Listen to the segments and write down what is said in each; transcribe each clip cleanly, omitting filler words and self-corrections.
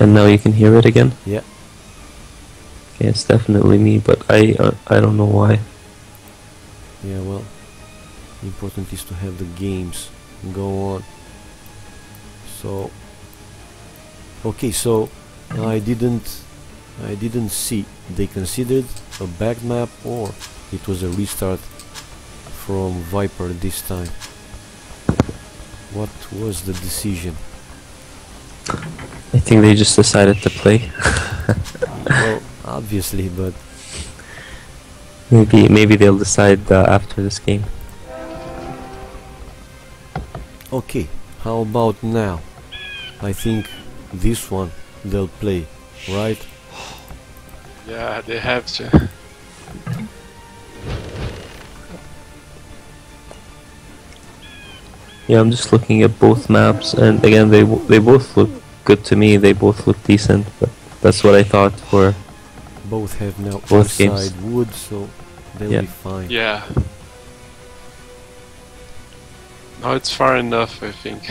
And now you can hear it again? Yeah. Okay, it's definitely me, but I don't know why. Yeah, well, important is to have the games go on. So, okay, so I didn't see they considered a back map or it was a restart from Viper this time. What was the decision? I think they just decided to play. Well, obviously, but maybe they'll decide after this game. okay, how about now? I think this one they'll play, right? Yeah, they have to. Yeah, I'm just looking at both maps, and again, they both look good to me. They both look decent, but that's what I thought for Both have now both games. inside wood, so they'll Yeah. be fine. Yeah. No, it's far enough, I think.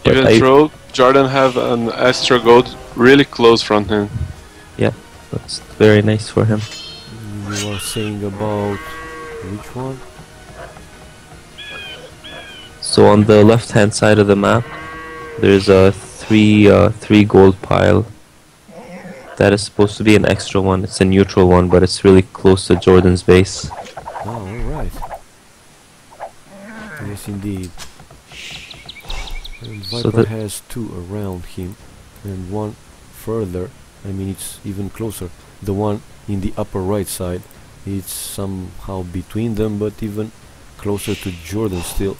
But Even though Jordan have an Astra Gold really close from him. Yeah, that's very nice for him. You are saying about which one? So on the left-hand side of the map, there's a three gold pile. That is supposed to be an extra one. It's a neutral one, but it's really close to Jordan's base. Oh, alright. Yes, indeed. And So Viper has two around him, and one further. I mean, it's even closer. The one in the upper right side, it's somehow between them, but even closer to Jordan still.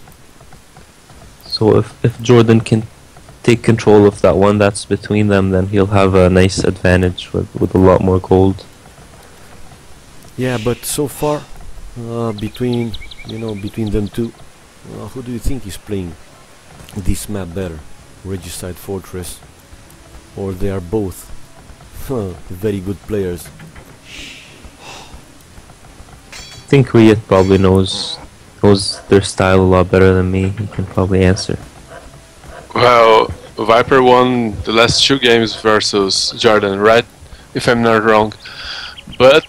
So if Jordan can take control of that one that's between them, then he'll have a nice advantage with a lot more gold. Yeah, but so far, between them two, who do you think is playing this map better? Regicide Fortress, or they are both very good players? I think Riut probably knows their style a lot better than me. He can probably answer. Well, Viper won the last 2 games versus Jordan, right? If I'm not wrong. But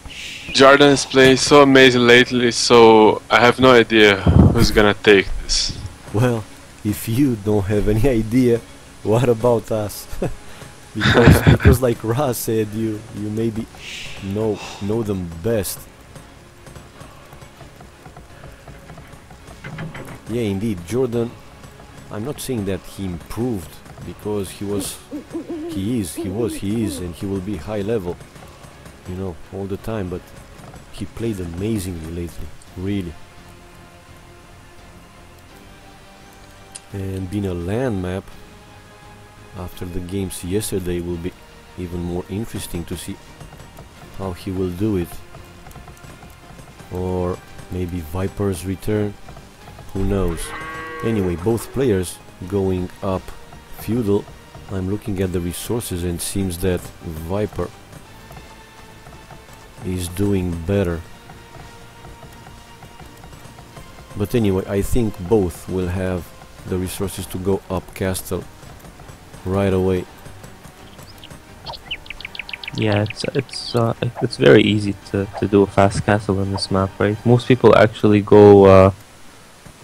Jordan is playing so amazing lately, so I have no idea who's gonna take this. Well, if you don't have any idea, what about us? because like Raz said, you maybe know them best. Yeah, indeed, Jordan. I'm not saying that he improved, because he is, and he will be high level, all the time. But he played amazingly lately, really. And being a land map, after the games yesterday, will be even more interesting to see how he will do it. Or maybe Viper's return, who knows. Anyway, both players going up feudal. I'm looking at the resources and seems that Viper is doing better. But anyway, I think both will have the resources to go up castle right away. Yeah, it's very easy to do a fast castle in this map, right? Most people actually go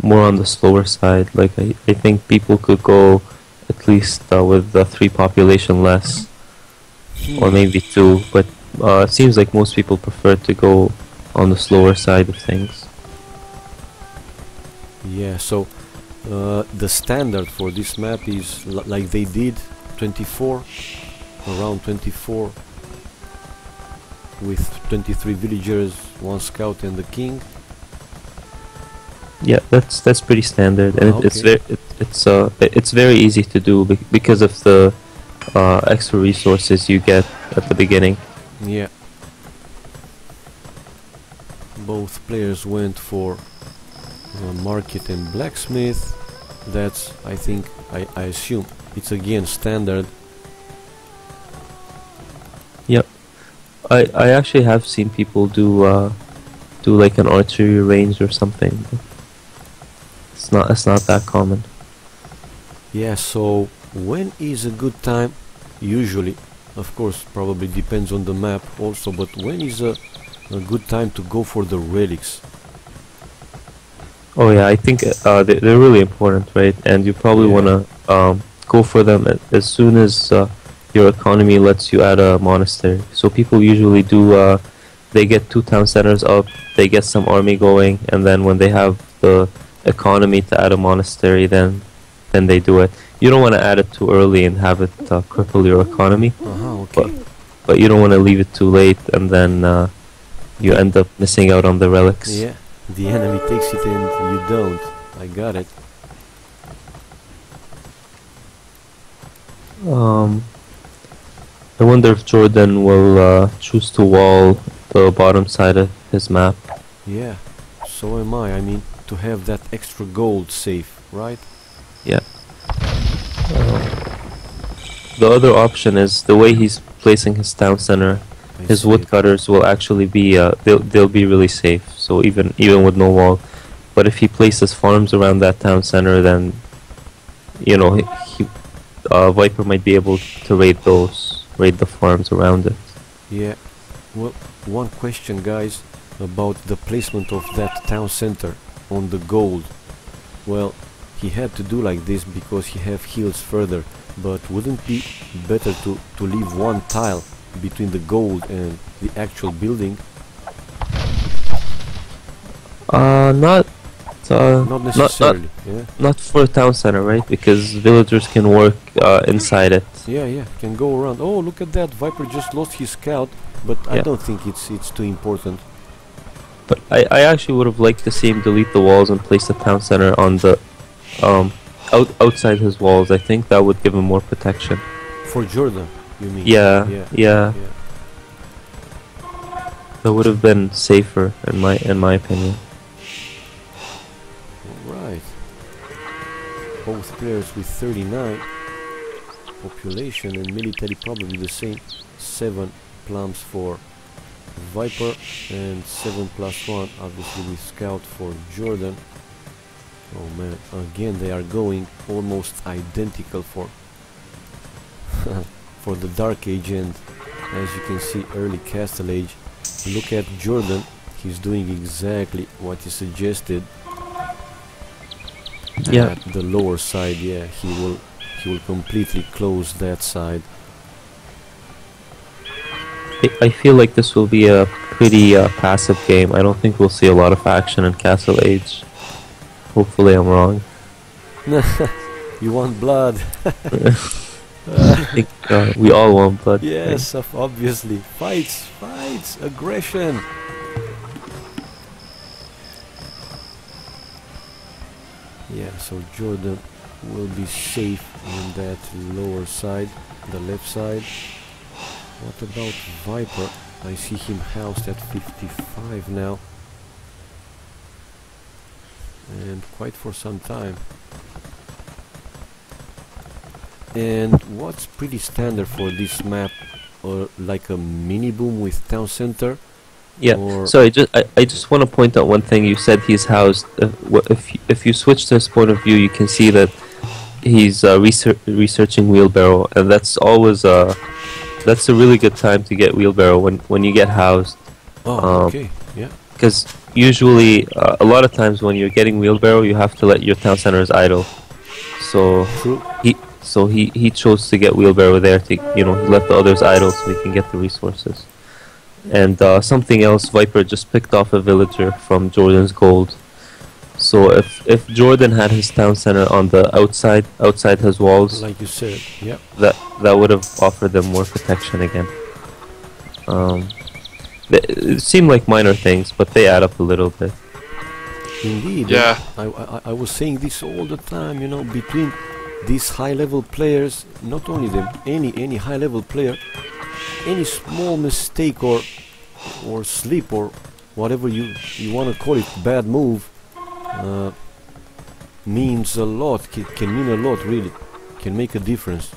more on the slower side. Like I think people could go at least with 3 population less, or maybe 2. But it seems like most people prefer to go on the slower side of things. Yeah, so the standard for this map is like they did 24, around 24, with 23 villagers, 1 scout and the king. Yeah, that's pretty standard, and Okay. it's very easy to do because of the extra resources you get at the beginning. Yeah. Both players went for market and blacksmith. That's, I think, I assume it's again standard. Yep. I actually have seen people do like an archery range or something. it's not that common. Yeah, so when is a good time? Usually, of course, probably depends on the map also, but when is a good time to go for the relics? Oh yeah, I think they're really important, right? And you probably Yeah. wanna go for them as soon as your economy lets you add a monastery. So people usually do. They get 2 town centers up, they get some army going, and then when they have the economy to add a monastery, then they do it. You don't want to add it too early and have it cripple your economy, Okay. but you don't want to leave it too late, and then you end up missing out on the relics. Yeah, the enemy takes it and you don't. I got it. I wonder if Jordan will choose to wall the bottom side of his map. Yeah, so am I. I mean, to have that extra gold safe, right? Yeah. The other option is the way he's placing his town center. I His see it. woodcutters will actually be they'll be really safe. So even with no wall, but if he places farms around that town center, then you know Viper might be able to raid the farms around it. Yeah. Well, one question, guys, about the placement of that town center on the gold. Well, he had to do like this because he have hills further, but wouldn't it be better to leave one tile between the gold and the actual building? Not Not necessarily. Yeah. not for a town center, right? Because villagers can work inside it. Yeah, yeah, can go around. Oh, look at that! Viper just lost his scout, but I Yeah. don't think it's too important. But I actually would have liked to see him delete the walls and place the town center on the outside his walls. I think that would give him more protection. For Jordan, you mean? Yeah, Yeah. yeah. Yeah. That would have been safer in my opinion. Right. Both players with 39 population and military probably the same. 7 plums for Viper and 7+1 obviously with scout for Jordan. Oh man, again they are going almost identical for for the Dark Age, and as you can see early Castle Age. Look at Jordan, he's doing exactly what he suggested. Yeah. At the lower side, yeah, he will completely close that side. I feel like this will be a pretty passive game. I don't think we'll see a lot of action in Castle Age. Hopefully I'm wrong. You want blood? I think we all want blood. right? Yes, obviously. Fights, aggression. Yeah, so Jordan will be safe on that lower side, the left side. What about Viper? I see him housed at 55 now. And quite for some time. And what's pretty standard for this map, or like a mini boom with town center? Yeah. Or Sorry, I just want to point out one thing. You said he's housed. If you switch to his point of view, you can see that he's researching wheelbarrow, and that's always that's a really good time to get wheelbarrow when you get housed. oh, okay, yeah, Because usually, a lot of times when you're getting wheelbarrow, you have to let your town centers idle. So true. he chose to get wheelbarrow there to he let the others idle so he can get the resources. And something else, Viper just picked off a villager from Jordan's gold. So if Jordan had his town center on the outside his walls, Like you said, yeah. that would have offered them more protection again. It seemed like minor things, but they add up a little bit. Indeed. Yeah. I was saying this all the time, between these high-level players, not only them, any high-level player, any small mistake or slip or whatever you want to call it, bad move, means a lot. Can mean a lot, really. Can make a difference.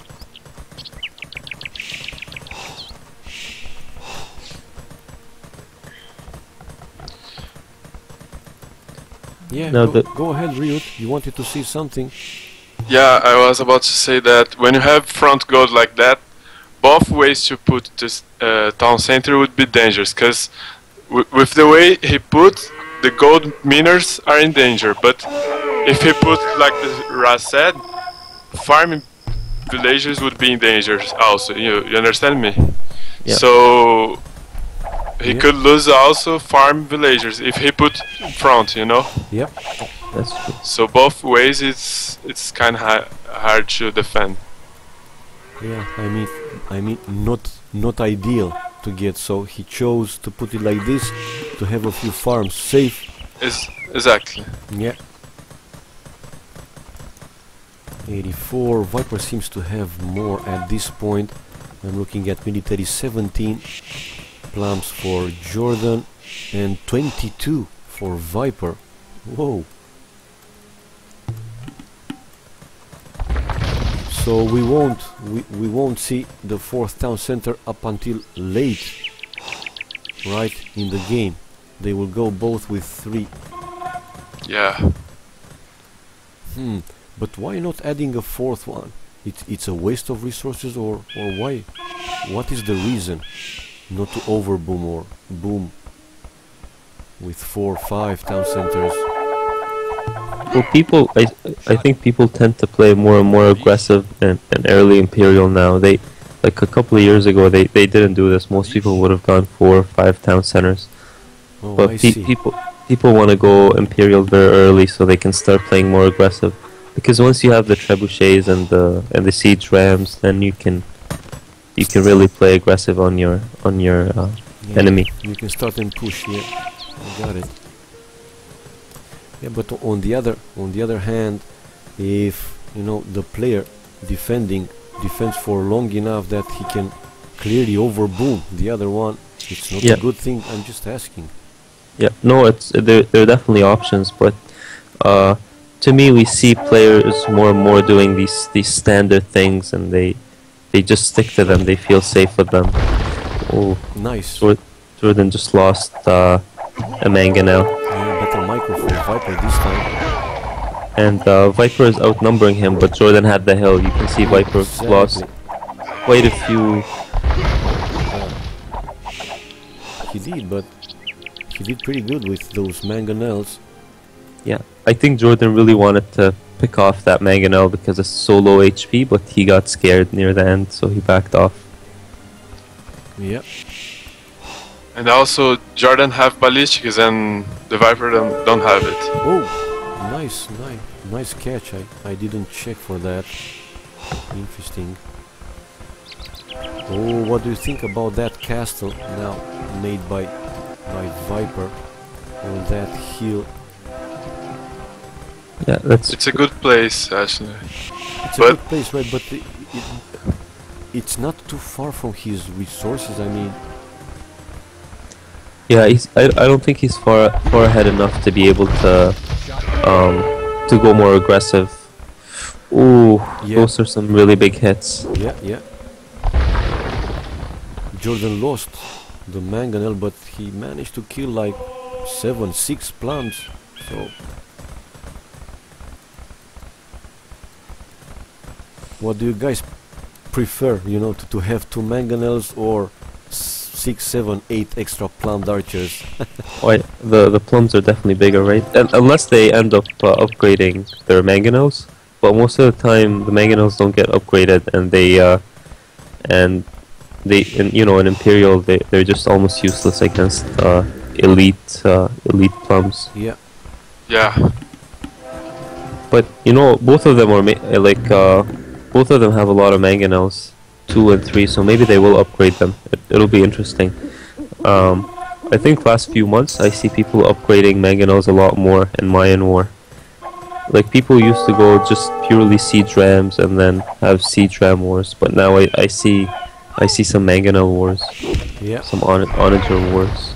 Yeah, Now go ahead, Riut. You wanted to say something? Yeah, I was about to say that when you have front gold like that, both ways to put this town center would be dangerous, because with the way he put, the gold miners are in danger, but if he put like Raz said, farming villagers would be in danger also, you understand me? Yeah. So he could lose also farm villagers if he put front, Yep. that's true. So both ways it's kind of hard to defend. Yeah, I mean, not ideal to get. So he chose to put it like this, to have a few farms safe. Exactly. Yeah. 84. Viper seems to have more at this point. I'm looking at military 17 plums for Jordan and 22 for Viper. Whoa. So we won't see the fourth town center up until late, right, in the game. They will go both with 3. Yeah. But why not adding a fourth one? It's a waste of resources, or why? What is the reason not to overboom or boom with 4 or 5 town centers? Well, I think people tend to play more and more aggressive and early Imperial now. They, like a couple of years ago, they didn't do this. Most people would have gone 4 or 5 town centers. Oh, But I see. people want to go Imperial very early so they can start playing more aggressive. Because once you have the trebuchets and the siege rams, then you can really play aggressive on your Yeah, enemy. You can start and push. Yeah, I got it. Yeah, but on the other hand, if the player defends for long enough that he can clearly overboom the other one, it's not a good thing. I'm just asking. Yeah, no, there are definitely options, but to me, we see players more and more doing these standard things, and they just stick to them. They feel safe with them. Oh, Nice. Jordan just lost a mangonel. Yeah, better microphone Viper this time. And Viper is outnumbering him, but Jordan had the hill. You can see Viper lost quite a few. He did, but he did pretty good with those mangonels. Yeah, I think Jordan really wanted to pick off that mangonel because it's so low HP, but he got scared near the end, so he backed off. Yeah. And also Jordan have ballistics and the Viper don't have it. Oh, nice catch. I didn't check for that. Interesting. Oh, what do you think about that castle now made by Viper on that hill? Yeah, It's a good place actually. It's a good place, right? But it's not too far from his resources. I mean, yeah. I don't think he's far ahead enough to be able to go more aggressive. Ooh, Yeah. those are some really big hits. yeah. Jordan lost the mangonel, but he managed to kill like 6 plants. So, what do you guys prefer? To have 2 mangonels or 6, 7, 8 extra plumbed archers? Oh, the plums are definitely bigger, right? And unless they end up upgrading their mangonels, but most of the time the mangonels don't get upgraded, and in Imperial they're just almost useless against elite plums. Yeah. Yeah. But both of them are both of them have a lot of mangonels, 2 and 3, so maybe they will upgrade them. It'll be interesting. I think last few months I see people upgrading mangonels a lot more in Mayan War. Like, people used to go just purely siege rams and then have siege ram wars, but now I see some mangonel wars, Yeah. some onager wars.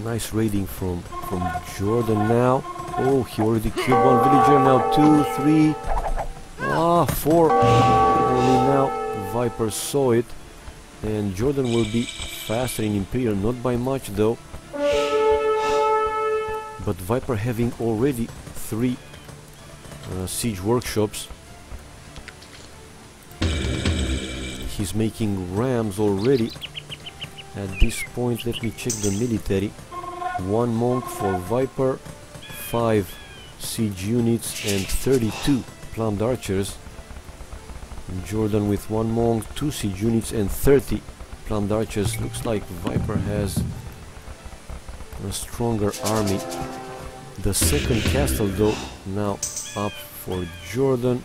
Nice raiding from Jordan now. Oh, he already killed 1 villager. Now 2, 3, 4. Only now Viper saw it, and Jordan will be faster in Imperial, not by much though. but Viper having already 3 siege workshops. He's making rams already. At this point, let me check the military. 1 monk for Viper, 5 siege units and 32 plumbed archers. Jordan with 1 monk, 2 siege units and 30 plumbed archers. Looks like Viper has a stronger army. The second castle though now up for Jordan.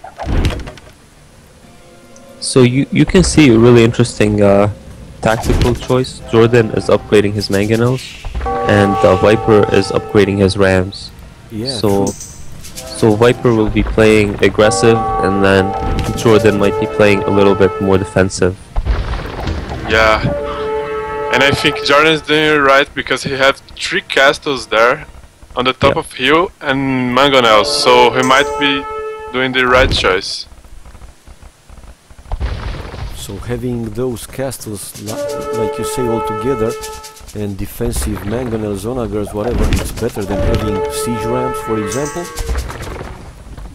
So you can see a really interesting tactical choice. Jordan is upgrading his mangonels, and Viper is upgrading his rams. Yeah, So true. so Viper will be playing aggressive, and then Jordan might be playing a little bit more defensive. Yeah, and I think Jordan is doing it right because he has 3 castles there on the top Yeah. of hill and mangonels, so he might be doing the right choice. So having those castles, like you say, all together, and defensive mangonels, onagers, whatever, it's better than having siege rams, for example.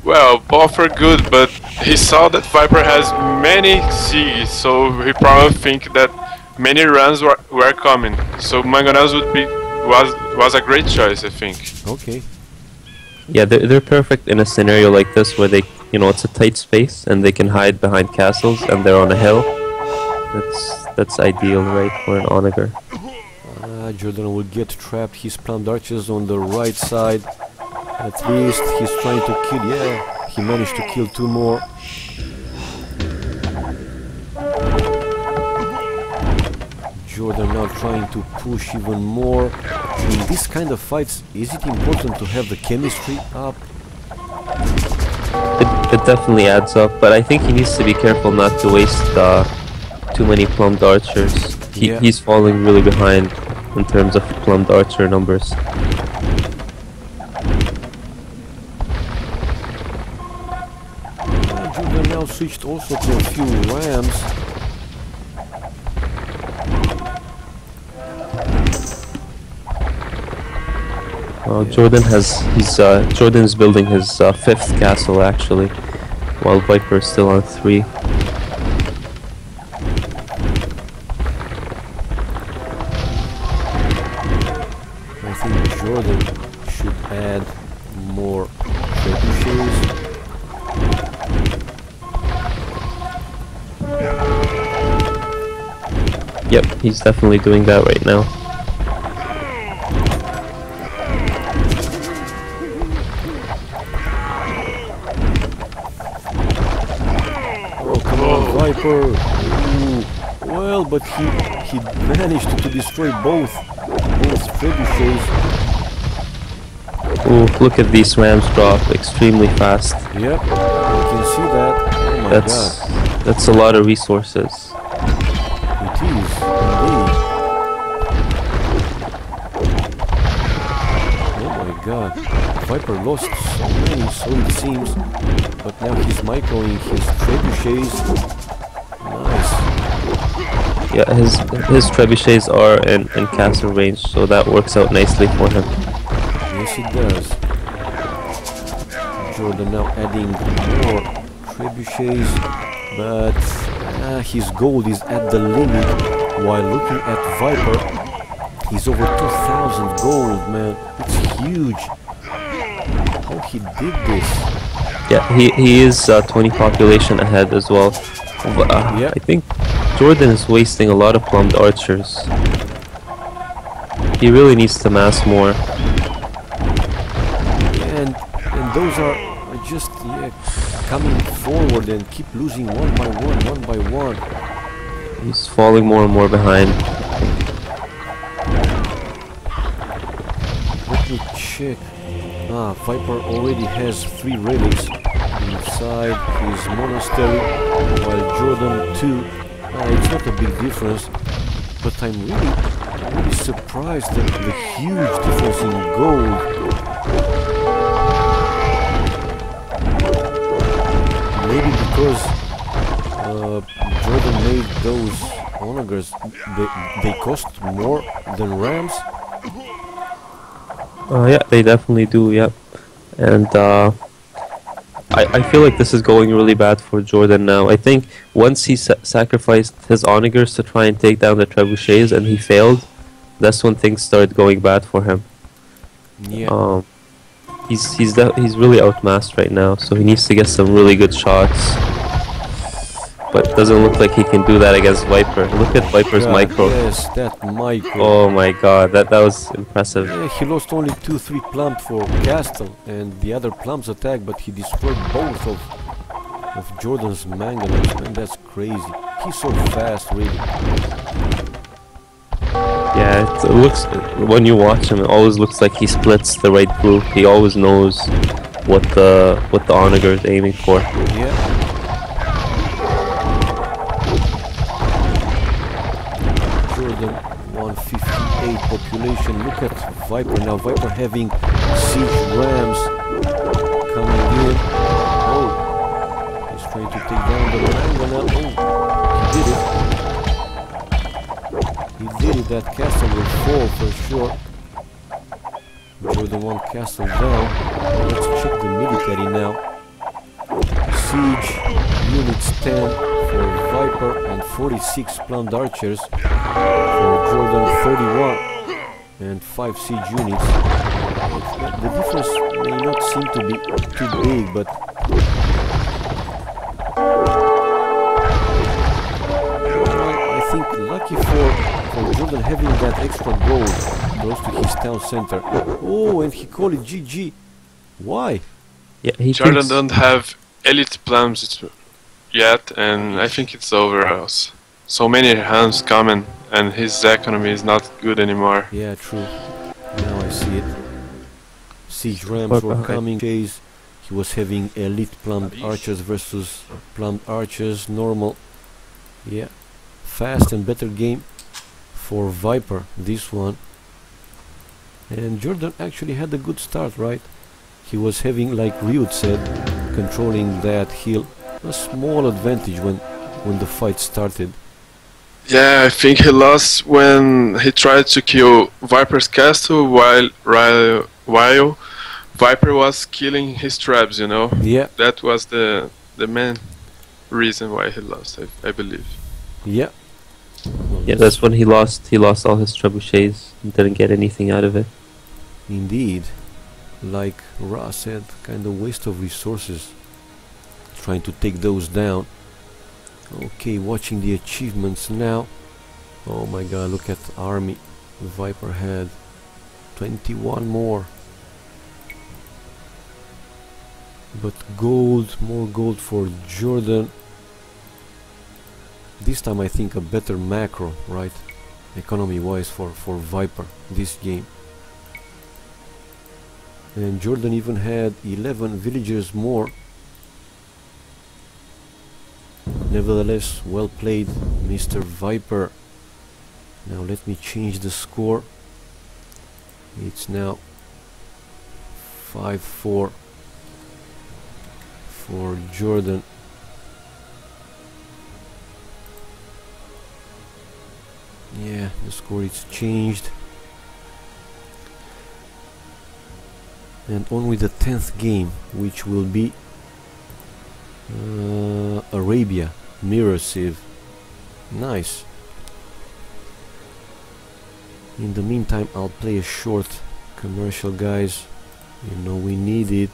Well, both are good, but he saw that Viper has many sieges, so he probably think that many runs were coming. So mangonels was a great choice, I think. Okay. Yeah, they're perfect in a scenario like this where they, it's a tight space and they can hide behind castles and they're on a hill. That's ideal, right, for an onager. Jordan will get trapped. His plumbed archers on the right side. At least he's trying to kill. Yeah, he managed to kill 2 more. Jordan now trying to push even more. In this kind of fights, is it important to have the chemistry up? It definitely adds up, but I think he needs to be careful not to waste too many plumbed archers. Yeah. He's falling really behind in terms of plumbed archer numbers. Jordan now switched also to a few rams. Jordan's building his 5th castle actually, while Viper is still on 3. I think Jordan should add more trebuchets. Yep, he's definitely doing that right now. Oh, come on, Viper! Ooh. Well, but he managed to destroy both trebuchets. Ooh, look at these rams drop extremely fast. Yep, you can see that. Oh my god. That's a lot of resources. It is, indeed. Oh my god. Viper lost so many, so it seems. But now he's microing his trebuchets. Nice. Yeah, his trebuchets are in castle range, so that works out nicely for him. Yes, it does. Jordan now adding more trebuchets, but his gold is at the limit. While looking at Viper, he's over 2,000 gold, man. It's huge. How he did this? Yeah, he is 20 population ahead as well. Yeah. I think Jordan is wasting a lot of plumbed archers. He really needs to mass more. And those are just coming forward and keep losing one by one. He's falling more and more behind. Let me check. Viper already has 3 relics inside his monastery, while Jordan 2. It's not a big difference, but I'm really surprised at the huge difference in gold. Maybe because Jordan made those onagers, they cost more than rams. Yeah, they definitely do. Yep. And I feel like this is going really bad for Jordan now. I think once he sacrificed his onagers to try and take down the trebuchets and he failed, that's when things started going bad for him. Yeah. Um, he's really outmassed right now, so he needs to get some really good shots. But it doesn't look like he can do that against Viper. Look at Viper's God, micro. yes, that micro. Oh my god, that was impressive. Yeah, he lost only 2-3 plump for Castle and the other plumps attack, but he destroyed both of Jordan's manganese. Man, that's crazy. He's so fast, really. Yeah, it looks, when you watch him, it always looks like he splits the right group. He always knows what the onager is aiming for. Yeah. Jordan 158 population. Look at Viper now. Viper having siege rams coming in. Oh, he's trying to take down the Manga now. Oh, he did it. That castle will fall for sure. Jordan 1 castle down. Let's check the military now. Siege units 10 for Viper and 46 planned archers for Jordan 31 and 5 siege units. The difference may not seem to be too big, but I think lucky for Jordan having that extra gold close to his town center. Oh, and he called it GG. Why? Yeah, he Jordan thinks, don't have elite plans yet, and I think it's over. So many hands coming, and his economy is not good anymore. Yeah, true. Now I see it. Siege rams But, were coming. Chase. He was having elite plumbed archers versus plumbed archers. Normal. Yeah. Fast and better game for Viper. This one. And Jordan actually had a good start, right? He was having, like Riut said, controlling that hill. A small advantage when the fight started. Yeah, I think he lost when he tried to kill Viper's castle while Viper was killing his traps, you know? Yeah. That was the main reason why he lost, I believe. Yeah. Well, yeah, that's when he lost all his trebuchets and didn't get anything out of it. Indeed. Like Ra said, kind of waste of resources trying to take those down. Okay, watching the achievements now. Oh my god, look at the army. Viper had 21 more. But gold, more gold for Jordan. This time I think a better macro, right? Economy wise for Viper this game. And Jordan even had 11 villagers more. Nevertheless, well played, Mr. Viper. Now let me change the score. It's now 5-4 for Jordan. Yeah, the score is changed. And on with the 10th game, which will be Arabia, Mirror Sieve. Nice. In the meantime, I'll play a short commercial, guys. You know we need it.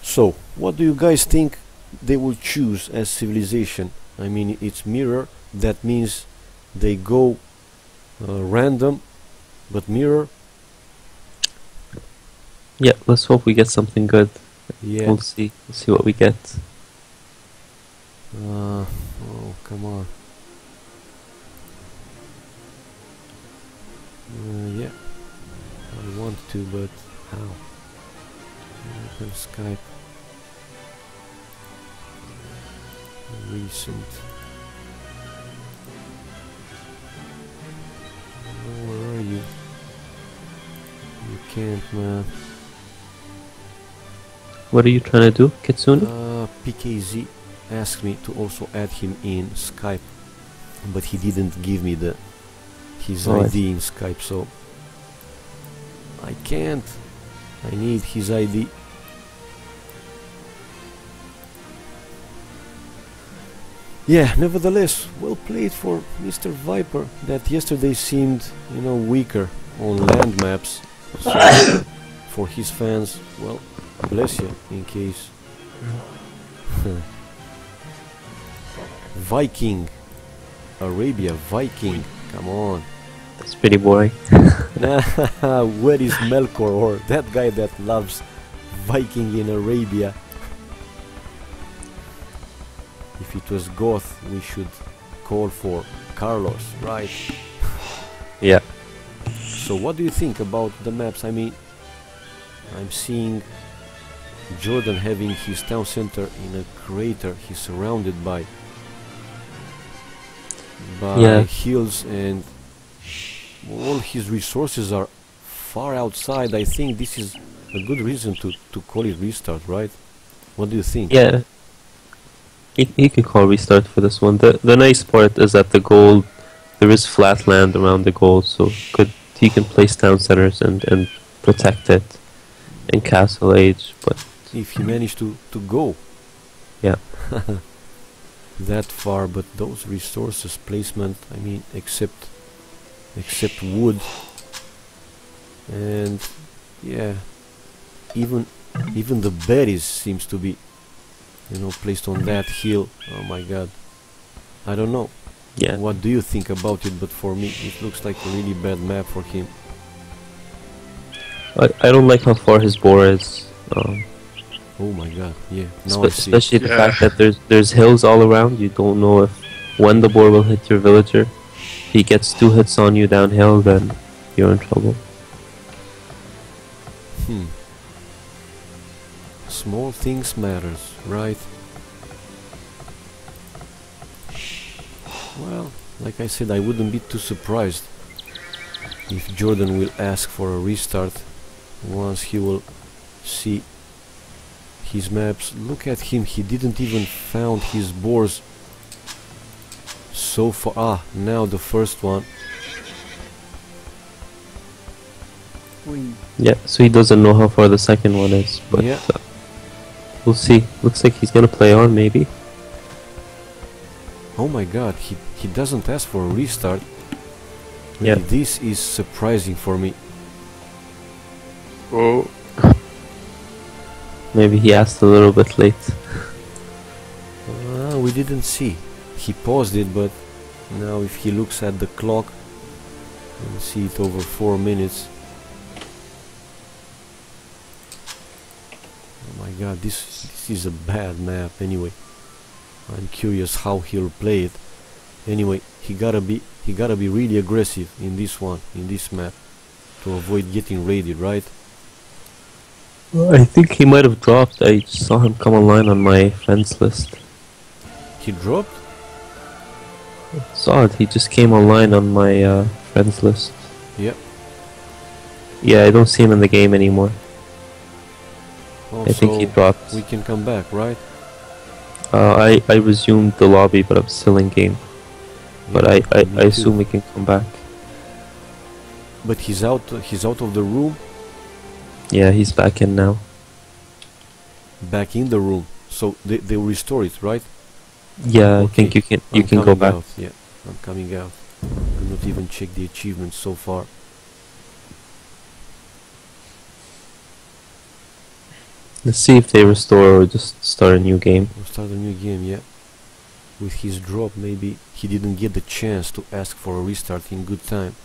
So, what do you guys think they will choose as civilization? I mean, it's mirror. That means they go random, but mirror. Yeah, let's hope we get something good. Yeah. We'll see what we get. Oh, come on. Yeah. I want to, but how? Open Skype. Recent. Oh, where are you? You can't, man. What are you trying to do, Katsuni? PKZ asked me to also add him in Skype. but he didn't give me his Oh, I ID in Skype, so I can't. I need his ID. Yeah, nevertheless, well played for Mr. Viper. That yesterday seemed, you know, weaker on land maps. So for his fans, well, bless you, in case. Viking. Arabia, Viking. Come on. That's pretty boring. Where is Melkor, or that guy that loves Viking in Arabia? If it was Goth, we should call for Carlos, right? Yeah. So what do you think about the maps? I mean, I'm seeing Jordan having his town center in a crater. He's surrounded by Yeah. hills, and all his resources are far outside. I think this is a good reason to call it restart, right? What do you think? Yeah. He could call restart for this one. The nice part is that the gold, there is flat land around the gold, so he can place town centers and protect it in Castle Age. But If he managed to go yeah, that far, but those resources placement, I mean, except wood, and yeah, even the berries seems to be, you know, placed on that hill. Oh my god, I don't know. yeah. What do you think about it? But for me, it looks like a really bad map for him. I don't like how far his boar is. Oh my god, yeah. Now I see. Especially the Yeah. fact that there's hills all around. You don't know if when the boar will hit your villager. If he gets 2 hits on you downhill, then you're in trouble. Small things matters, right? Well, like I said, I wouldn't be too surprised if Jordan will ask for a restart once he will see his maps. Look at him, he didn't even found his boars so far. Ah, now the first one. Yeah, so he doesn't know how far the second one is, but Yeah. We'll see. Looks like he's gonna play on, maybe. Oh my god, he doesn't ask for a restart. Yeah. Really, this is surprising for me. Oh, Maybe he asked a little bit late. We didn't see. He paused it, but now if he looks at the clock, we'll see it over 4 minutes. Oh my god, this is a bad map anyway. I'm curious how he'll play it. Anyway, he gotta be really aggressive in this one, in this map, to avoid getting raided, right? I think he might have dropped. I saw him come online on my friends list. He dropped? Saw it. He just came online on my friends list. Yep. Yeah, I don't see him in the game anymore. Oh, I think he so dropped. we can come back, right? I resumed the lobby, but I'm still in game. But Yeah, I me too. assume we can come back. But he's out of the room, Yeah, he's back in now. back in the room. So they will restore it, right? Yeah, I Okay. think you I'm can go coming back. out. Yeah, I'm coming out. I not even check the achievements so far. Let's see if they restore or just start a new game. We'll start a new game, yeah. With his drop, maybe he didn't get the chance to ask for a restart in good time.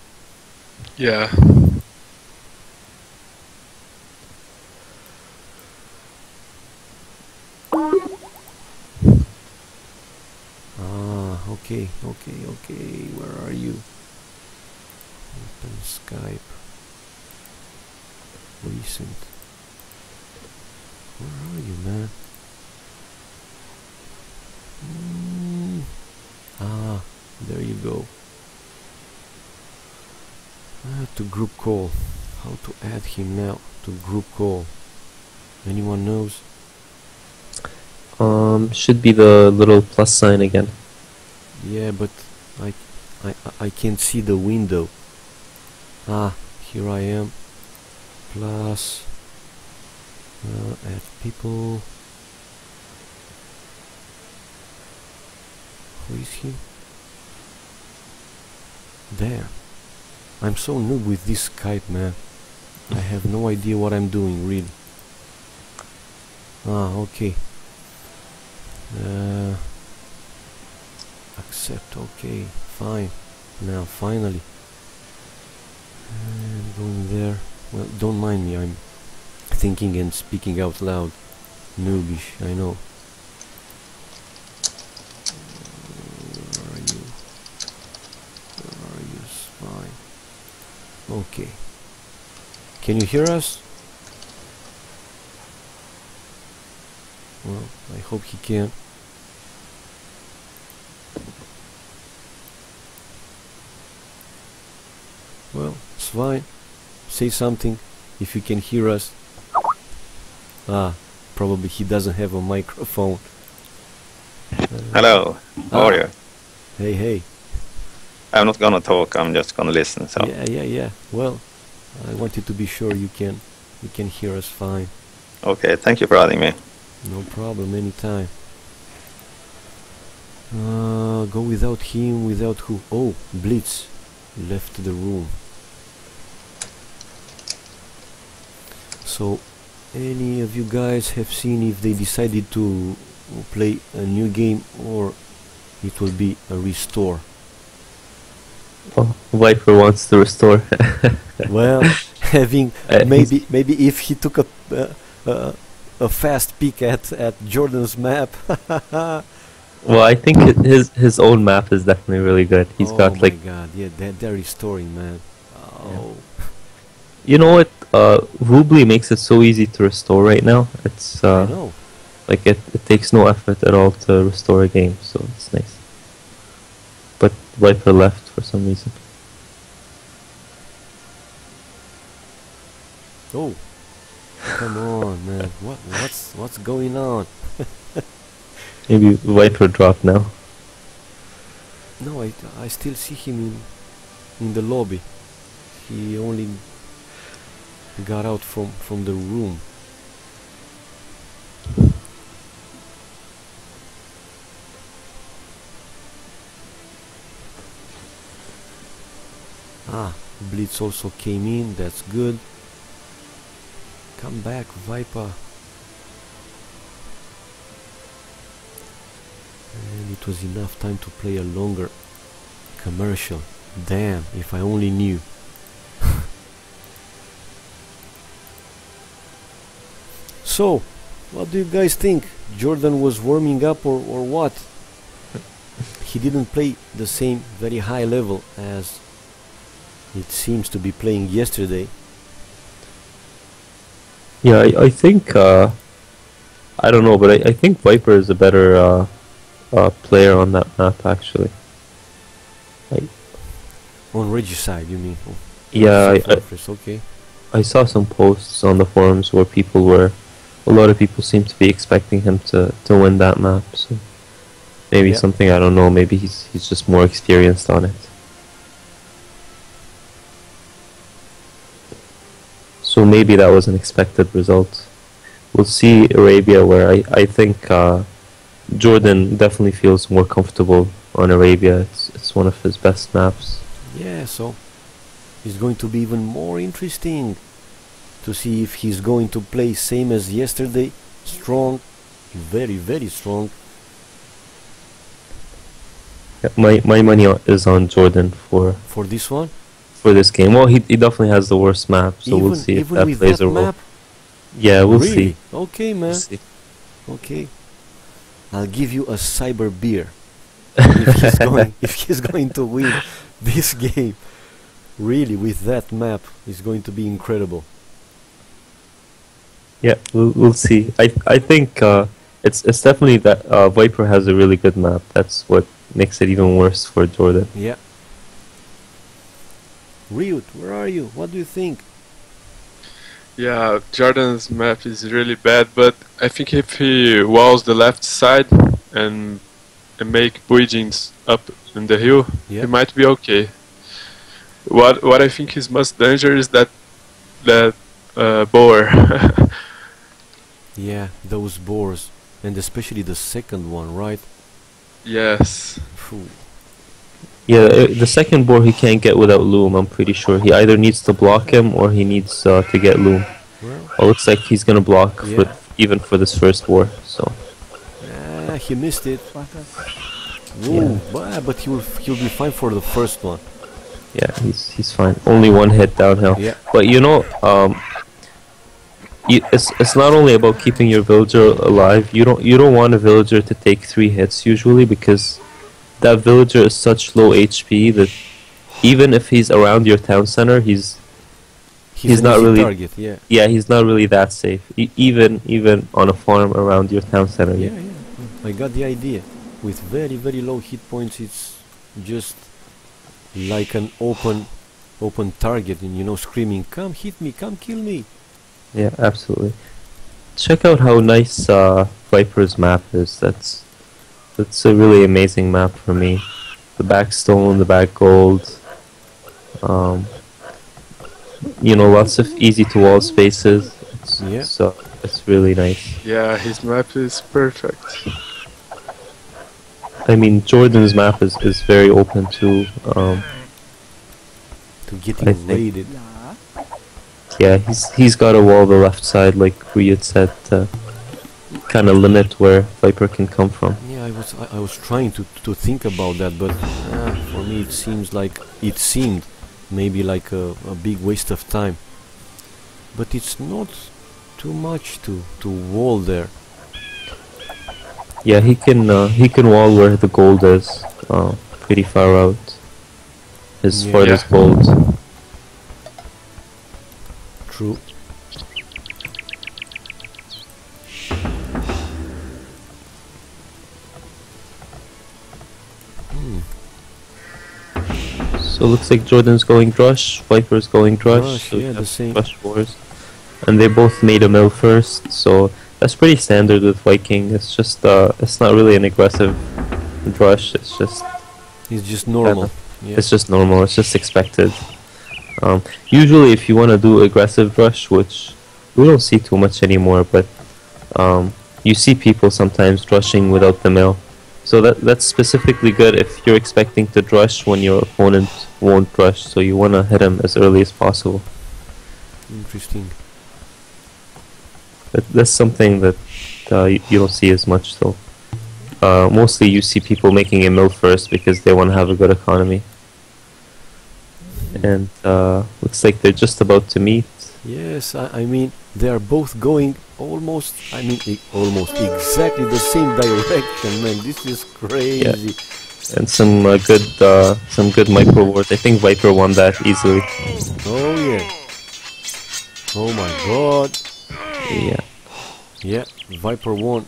yeah. Ah, okay. Where are you? Open Skype. Recent. Where are you, man? Ah, there you go. To group call. How to add him now to group call? Anyone knows? Should be the little plus sign again. Yeah, but I, I can't see the window. Ah, here I am. Plus, add people. Who is he? There. I'm so noob with this Skype, man. I have no idea what I'm doing, really. Ah, okay. Accept, okay, fine. Now, finally. And going there. Well, don't mind me, I'm thinking and speaking out loud. Noobish, I know. Where are you? Where are you, spy? Okay. Can you hear us? Well, I hope he can. Well, it's fine. Say something if you can hear us. Ah, probably he doesn't have a microphone. Hello, how are you? Hey, hey. I'm not gonna talk, I'm just gonna listen, so... Yeah. Well, I wanted to be sure you can hear us fine. Okay, thank you for adding me. No problem, anytime. Go without him, without who? Oh, Blitz left the room. So, any of you guys have seen if they decided to play a new game or it will be a restore? Oh, Viper wants to restore. Well, having maybe if he took a fast peek at Jordan's map. Well, I think his own map is definitely really good. He's got like... Oh my god, yeah, they're restoring, man. Oh. Yeah. You know what? Rubly makes it so easy to restore right now. It's I know. like it takes no effort at all to restore a game, so it's nice. But Viper left for some reason. Oh, come on, man! What's going on? Maybe Viper dropped now. No, I still see him in the lobby. He only got out from the room. Ah, Blitz also came in, that's good. Come back, Viper. And it was enough time to play a longer commercial. Damn, if I only knew. So, what do you guys think? Jordan was warming up or what? He didn't play the same very high level as it seems to be playing yesterday. Yeah, I think I don't know, but I think Viper is a better player on that map actually. On Regicide, you mean? Oh, yeah, okay. I saw some posts on the forums where a lot of people seem to be expecting him to win that map. So maybe something, I don't know. Maybe he's just more experienced on it. So maybe that was an expected result. We'll see Arabia, where I think Jordan definitely feels more comfortable on Arabia. It's one of his best maps. Yeah, so it's going to be even more interesting to see if he's going to play same as yesterday. Strong, very, very strong. Yeah, my money is on Jordan for this one. For this game. Well, he definitely has the worst map, so we'll see if that plays a role. Map? Yeah, we'll see. Okay, man. We'll see. Okay. I'll give you a cyber beer if he's going to win this game. Really, with that map, it's going to be incredible. Yeah, we'll see. I think it's definitely that Viper has a really good map. That's what makes it even worse for Jordan. Yeah. Riut, where are you? What do you think? Yeah, Jordan's map is really bad, but I think if he walls the left side and and make bridgings up in the hill, Yeah. it might be okay. What I think is most dangerous is that boar. Yeah, those boars, and especially the second one, right? Yes. Phew. Yeah, the second boar he can't get without loom. I'm pretty sure he either needs to block him or he needs to get loom. Well, Well, looks like he's gonna block Yeah. even for this first war. So he missed it. Whoa, but he'll be fine for the first one. yeah, he's fine. Only one hit downhill. Yeah. But you know, it's not only about keeping your villager alive. You don't want a villager to take 3 hits usually, because that villager is such low HP that even if he's around your town center, he's He's an not easy really- target. Yeah. he's not really that safe. Even on a farm around your town center. Yeah, yeah. I got the idea. With very, very low hit points, it's just like an open target, and screaming, "Come hit me! Come kill me!" Yeah, absolutely. Check out how nice Viper's map is. That's a really amazing map for me. The back stone, the back gold. Lots of easy to wall spaces. Yeah. So it's really nice. Yeah, his map is perfect. I mean, Jordan's map is very open too. To getting I think- raided. Yeah, he's got a wall the left side, like Riut said, to kind of limit where Viper can come from. Yeah, I was trying to think about that, but for me it seemed maybe like a big waste of time. But it's not too much to wall there. Yeah, he can wall where the gold is, pretty far out. His Yeah. farthest gold. True. So looks like Jordan's going Drush, Viper's going Drush. Drush, so we yeah, the have same. Drush wars. And they both made a mill first, so that's pretty standard with Viking. It's just it's not really an aggressive Drush. It's just normal. Yeah. It's just normal. It's just expected. Usually, if you want to do aggressive Drush, which we don't see too much anymore, but you see people sometimes drushing without the mill. So that's specifically good if you're expecting to drush when your opponent won't drush. So you want to hit him as early as possible. Interesting. That's something that you don't see as much though. Mostly you see people making a mill first because they want to have a good economy. And looks like they're just about to meet. Yes, I mean they are both going almost exactly the same direction, man. This is crazy. And some good micro wars. I think Viper won that easily. Oh yeah. Oh my god. Yeah. Yeah, Viper won.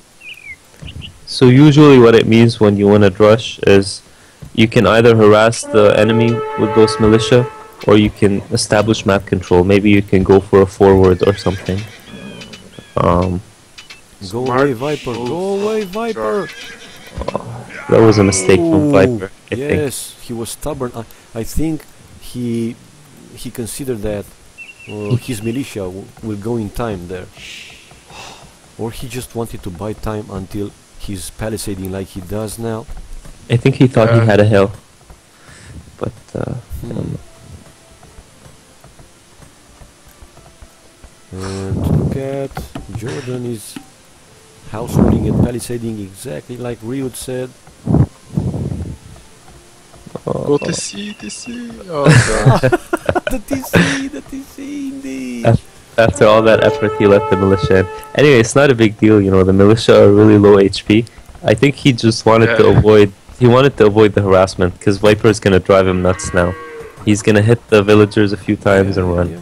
So usually what it means when you win a drush is you can either harass the enemy with those militia, or you can establish map control. Maybe you can go for a forward or something. Go away, Viper! Go away, Viper! That was a mistake from Ooh, Viper, I think. yes, he was stubborn. I think he considered that his militia will go in time there, or he just wanted to buy time until he's palisading like he does now. I think he thought he had a hill. But, I don't know. And look at Jordan is house holding and palisading exactly like Riut said. Go TC, TC. Oh god. The TC indeed. After all that effort, he let the militia in. Anyway, it's not a big deal, the militia are really low HP. I think he just wanted to avoid the harassment, because Viper is going to drive him nuts now. He's going to hit the villagers a few times and run. Yeah.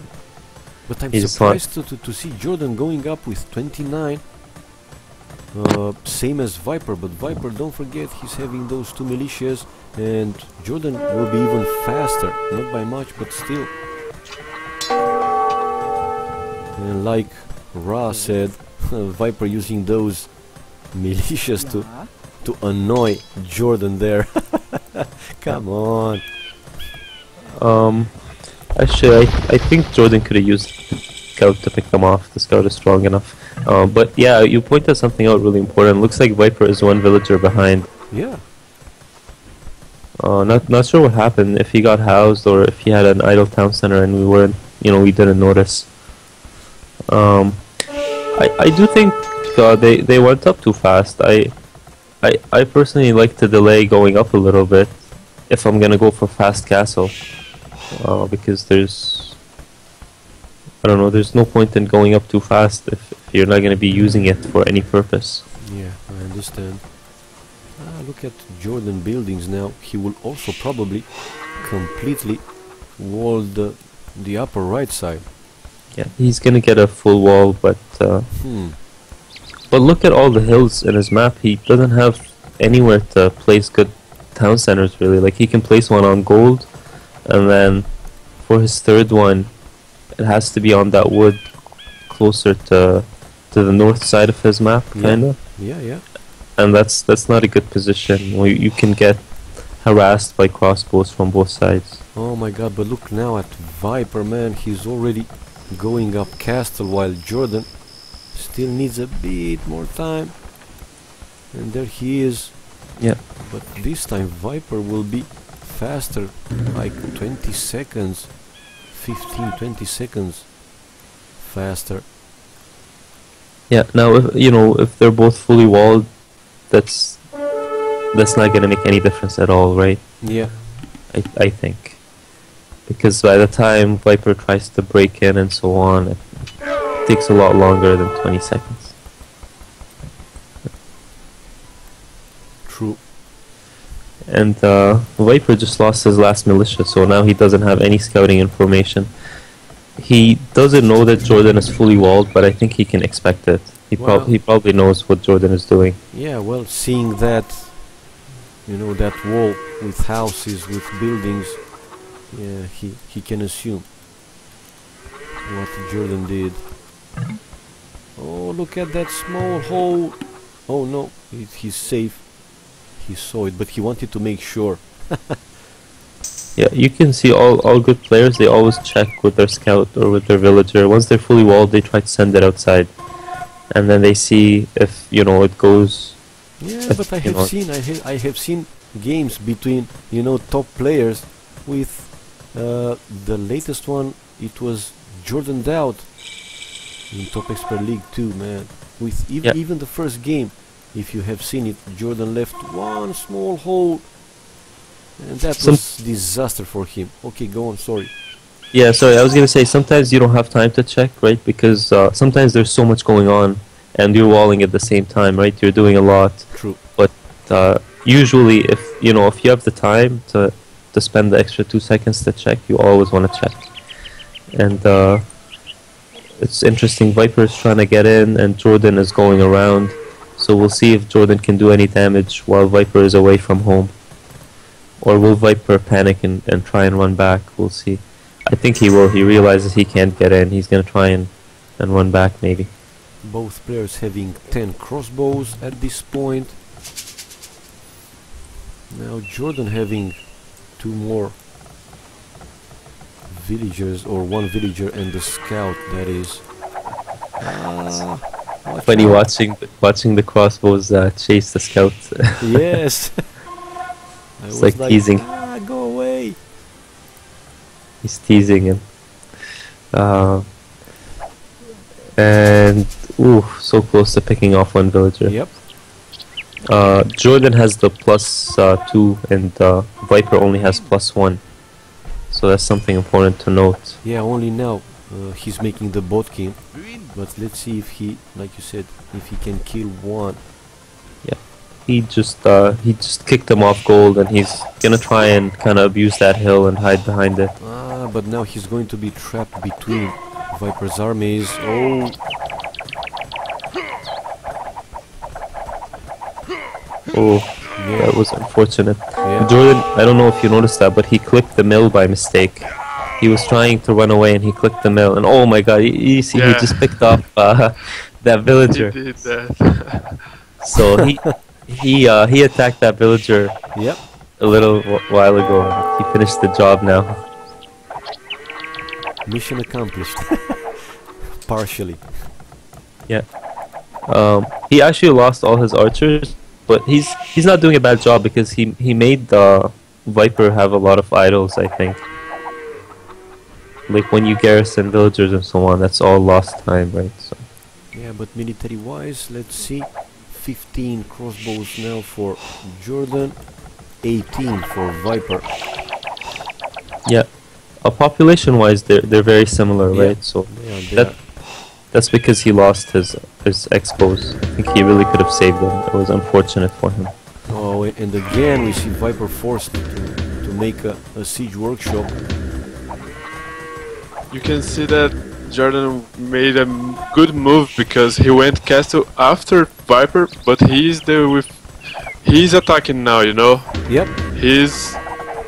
But I'm He just want- surprised to see Jordan going up with 29. Same as Viper, but Viper, don't forget, he's having those 2 militias, and Jordan will be even faster. Not by much, but still. And like Ra said, Viper using those militias to annoy Jordan there. Come on. Actually, I think Jordan could have used the scout to pick them off. The scout is strong enough. But yeah, you pointed something out really important. Looks like Viper is one villager behind. Yeah. Not sure what happened. If he got housed or if he had an idle town center and we weren't, we didn't notice. I do think they went up too fast. I personally like to delay going up a little bit if I'm gonna go for fast castle, because there's no point in going up too fast if you're not gonna be using it for any purpose. Yeah, I understand. Look at Jordan buildings now. He will also probably completely wall the upper right side. Yeah, he's gonna get a full wall, but look at all the hills in his map. He doesn't have anywhere to place good town centers really. Like he can place one on gold, and then for his third one, it has to be on that wood closer to the north side of his map, kinda. Yeah. And that's not a good position. You can get harassed by crossbows from both sides. Oh my god, but look now at Viper, man. He's already going up castle while Jordan still needs a bit more time. And there he is. Yeah. But this time Viper will be faster, like 20 seconds, 15, 20 seconds faster. Yeah, now if they're both fully walled, that's not gonna make any difference at all, right? Yeah. I think. Because by the time Viper tries to break in and so on, it takes a lot longer than 20 seconds. True. And Viper just lost his last militia, so now he doesn't have any scouting information. He doesn't know that Jordan is fully walled, but I think he can expect it. He probably knows what Jordan is doing. Yeah, well, seeing that, that wall with houses, with buildings, yeah, he can assume what Jordan did. Oh, look at that small hole. Oh no, he's safe. He saw it, but he wanted to make sure. Yeah, you can see all good players, they always check with their scout or with their villager. Once they're fully walled, they try to send it outside. And then they see if, it goes... Yeah, but I have seen games between, top players with the latest one. It was Jordan Dowd in Top Expert League 2, man. With even the first game, if you have seen it, Jordan left one small hole, and that was disaster for him. Okay, go on, sorry. Yeah, sorry, I was gonna say, sometimes you don't have time to check, right? Because sometimes there's so much going on, and you're walling at the same time, right? You're doing a lot. True. But usually, if you have the time to spend the extra 2 seconds to check, you always want to check. And it's interesting, Viper is trying to get in, and Jordan is going around. So we'll see if Jordan can do any damage while Viper is away from home. Or will Viper panic and try and run back? We'll see. I think he will. He realizes he can't get in. He's going to try and run back maybe. Both players having 10 crossbows at this point. Now Jordan having 2 more villagers, or 1 villager and the scout, that is. Funny watching the crossbows chase the scout. Yes. It's like teasing. Go away. He's teasing him. And so close to picking off 1 villager. Yep. Jordan has the +2 and Viper only has +1. So that's something important to note. Yeah, only now he's making the bot king. But let's see if he, like you said, if he can kill 1. Yeah. He just kicked him off gold, and he's gonna try and kind of abuse that hill and hide behind it. But now he's going to be trapped between Viper's armies. Oh. Oh, yeah. That was unfortunate. Yeah. Jordan, I don't know if you noticed that, but he clicked the mill by mistake. He was trying to run away and he clicked the mill, and oh my god, you see, he just picked off that villager. He did that. So He attacked that villager Yep. a little while ago. He finished the job now. Mission accomplished. Partially. Yeah. He actually lost all his archers, but he's not doing a bad job because he made the Viper have a lot of idols, I think. Like when you garrison villagers and so on, that's all lost time, right? So. Yeah, but military-wise, let's see. 15 crossbows now for Jordan, 18 for Viper. Yeah. Population-wise, they're very similar, Yeah. right? So Yeah, that's because he lost his expos. I think he really could have saved them. It was unfortunate for him. oh, and again we see Viper forced to make a siege workshop. You can see that Jordan made a good move because he went castle after Viper, but he's there with. He's attacking now, you know. Yep. He's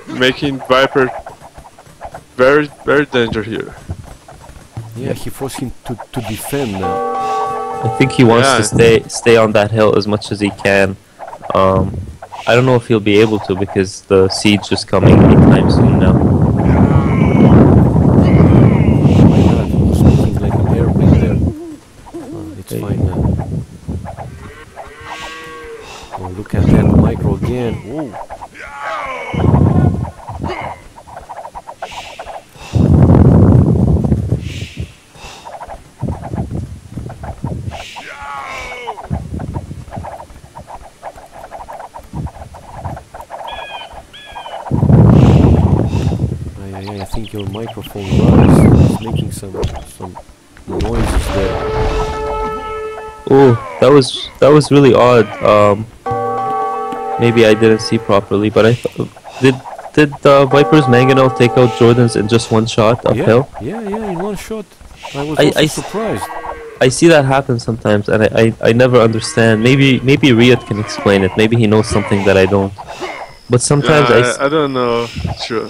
making Viper very, very danger here. Yeah, he forced him to defend now. I think he wants Yeah. to stay on that hill as much as he can. I don't know if he'll be able to because the siege is coming anytime soon now. God, he was speaking like an airplane there. It's Hey. fine now. Oh, look at that micro again. Whoa. I think your microphone is making some noises there. Oh, that was really odd. Maybe I didn't see properly, but did Viper's Mangonel take out Jordan's in just one shot uphill? Yeah, in one shot. I was I also surprised. I see that happen sometimes, and I never understand. Maybe Riut can explain it. Maybe he knows something that I don't. But sometimes I don't know. Sure.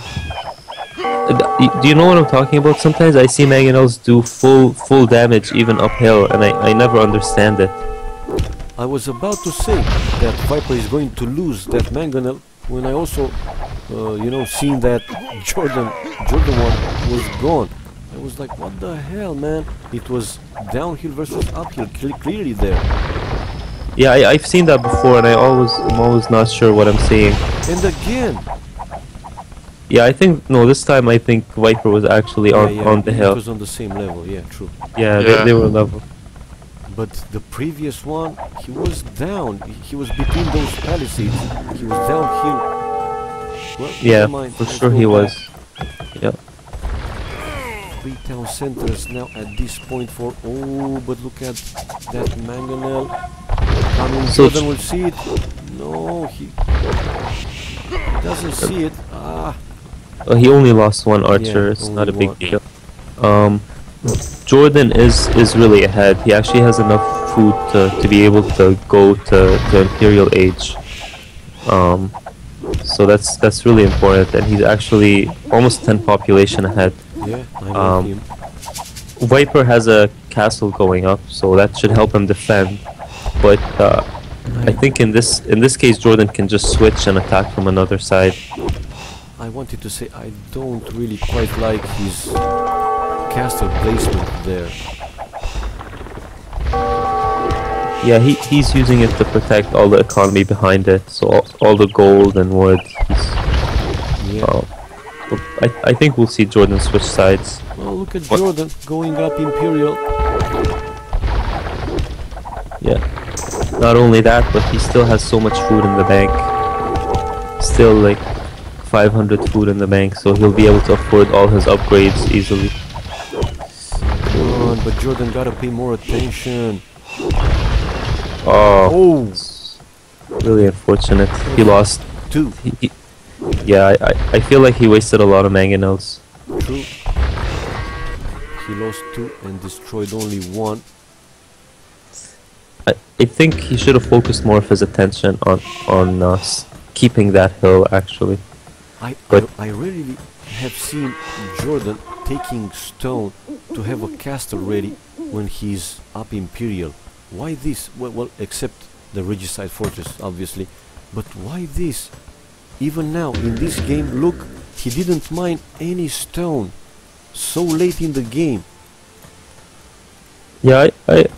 do you know what I'm talking about? Sometimes I see Mangonels do full damage even uphill, and I never understand it. I was about to say that Viper is going to lose that Mangonel when I also, seen that Jordan one was gone. I was like, what the hell, man? It was downhill versus uphill, clearly there. Yeah, I've seen that before, and I'm always not sure what I'm seeing. And again. Yeah, this time I think Viper was actually on the hill. It was on the same level, yeah, true. Yeah, Yeah. they were level. But the previous one, he was down. He was between those palisades. He was downhill. Well, Yeah, never mind. for Let's sure go he back. was. Yeah. 3 town centers now at this point for. Oh, but look at that Mangonel. Coming, So Jordan will see it. No, he doesn't see it. Ah, He only lost one archer. Yeah, It's only not a big one. deal. Jordan is really ahead. He actually has enough food to be able to go to Imperial Age. So that's really important, and he's actually almost 10 population ahead. yeah, I know him. Viper has a castle going up, so that should help him defend. But I think in this case, Jordan can just switch and attack from another side. I wanted to say I don't really quite like his castle placement there. Yeah, he's using it to protect all the economy behind it, so all the gold and wood. Yeah. I think we'll see Jordan switch sides. Oh, look at Jordan going up Imperial. Yeah. Not only that, but he still has so much food in the bank. Still like 500 food in the bank, so he'll be able to afford all his upgrades easily. Come on, but Jordan gotta pay more attention. Oh, it's really unfortunate. He lost 2. Yeah, I feel like he wasted a lot of mangonels. True. He lost 2 and destroyed only 1. I think he should have focused more of his attention on keeping that hill, actually. I really have seen Jordan taking stone to have a castle ready when he's up Imperial. Why this? Well, except the regicide fortress, obviously. But why this? Even now, in this game, look, he didn't mine any stone. So late in the game. Yeah, I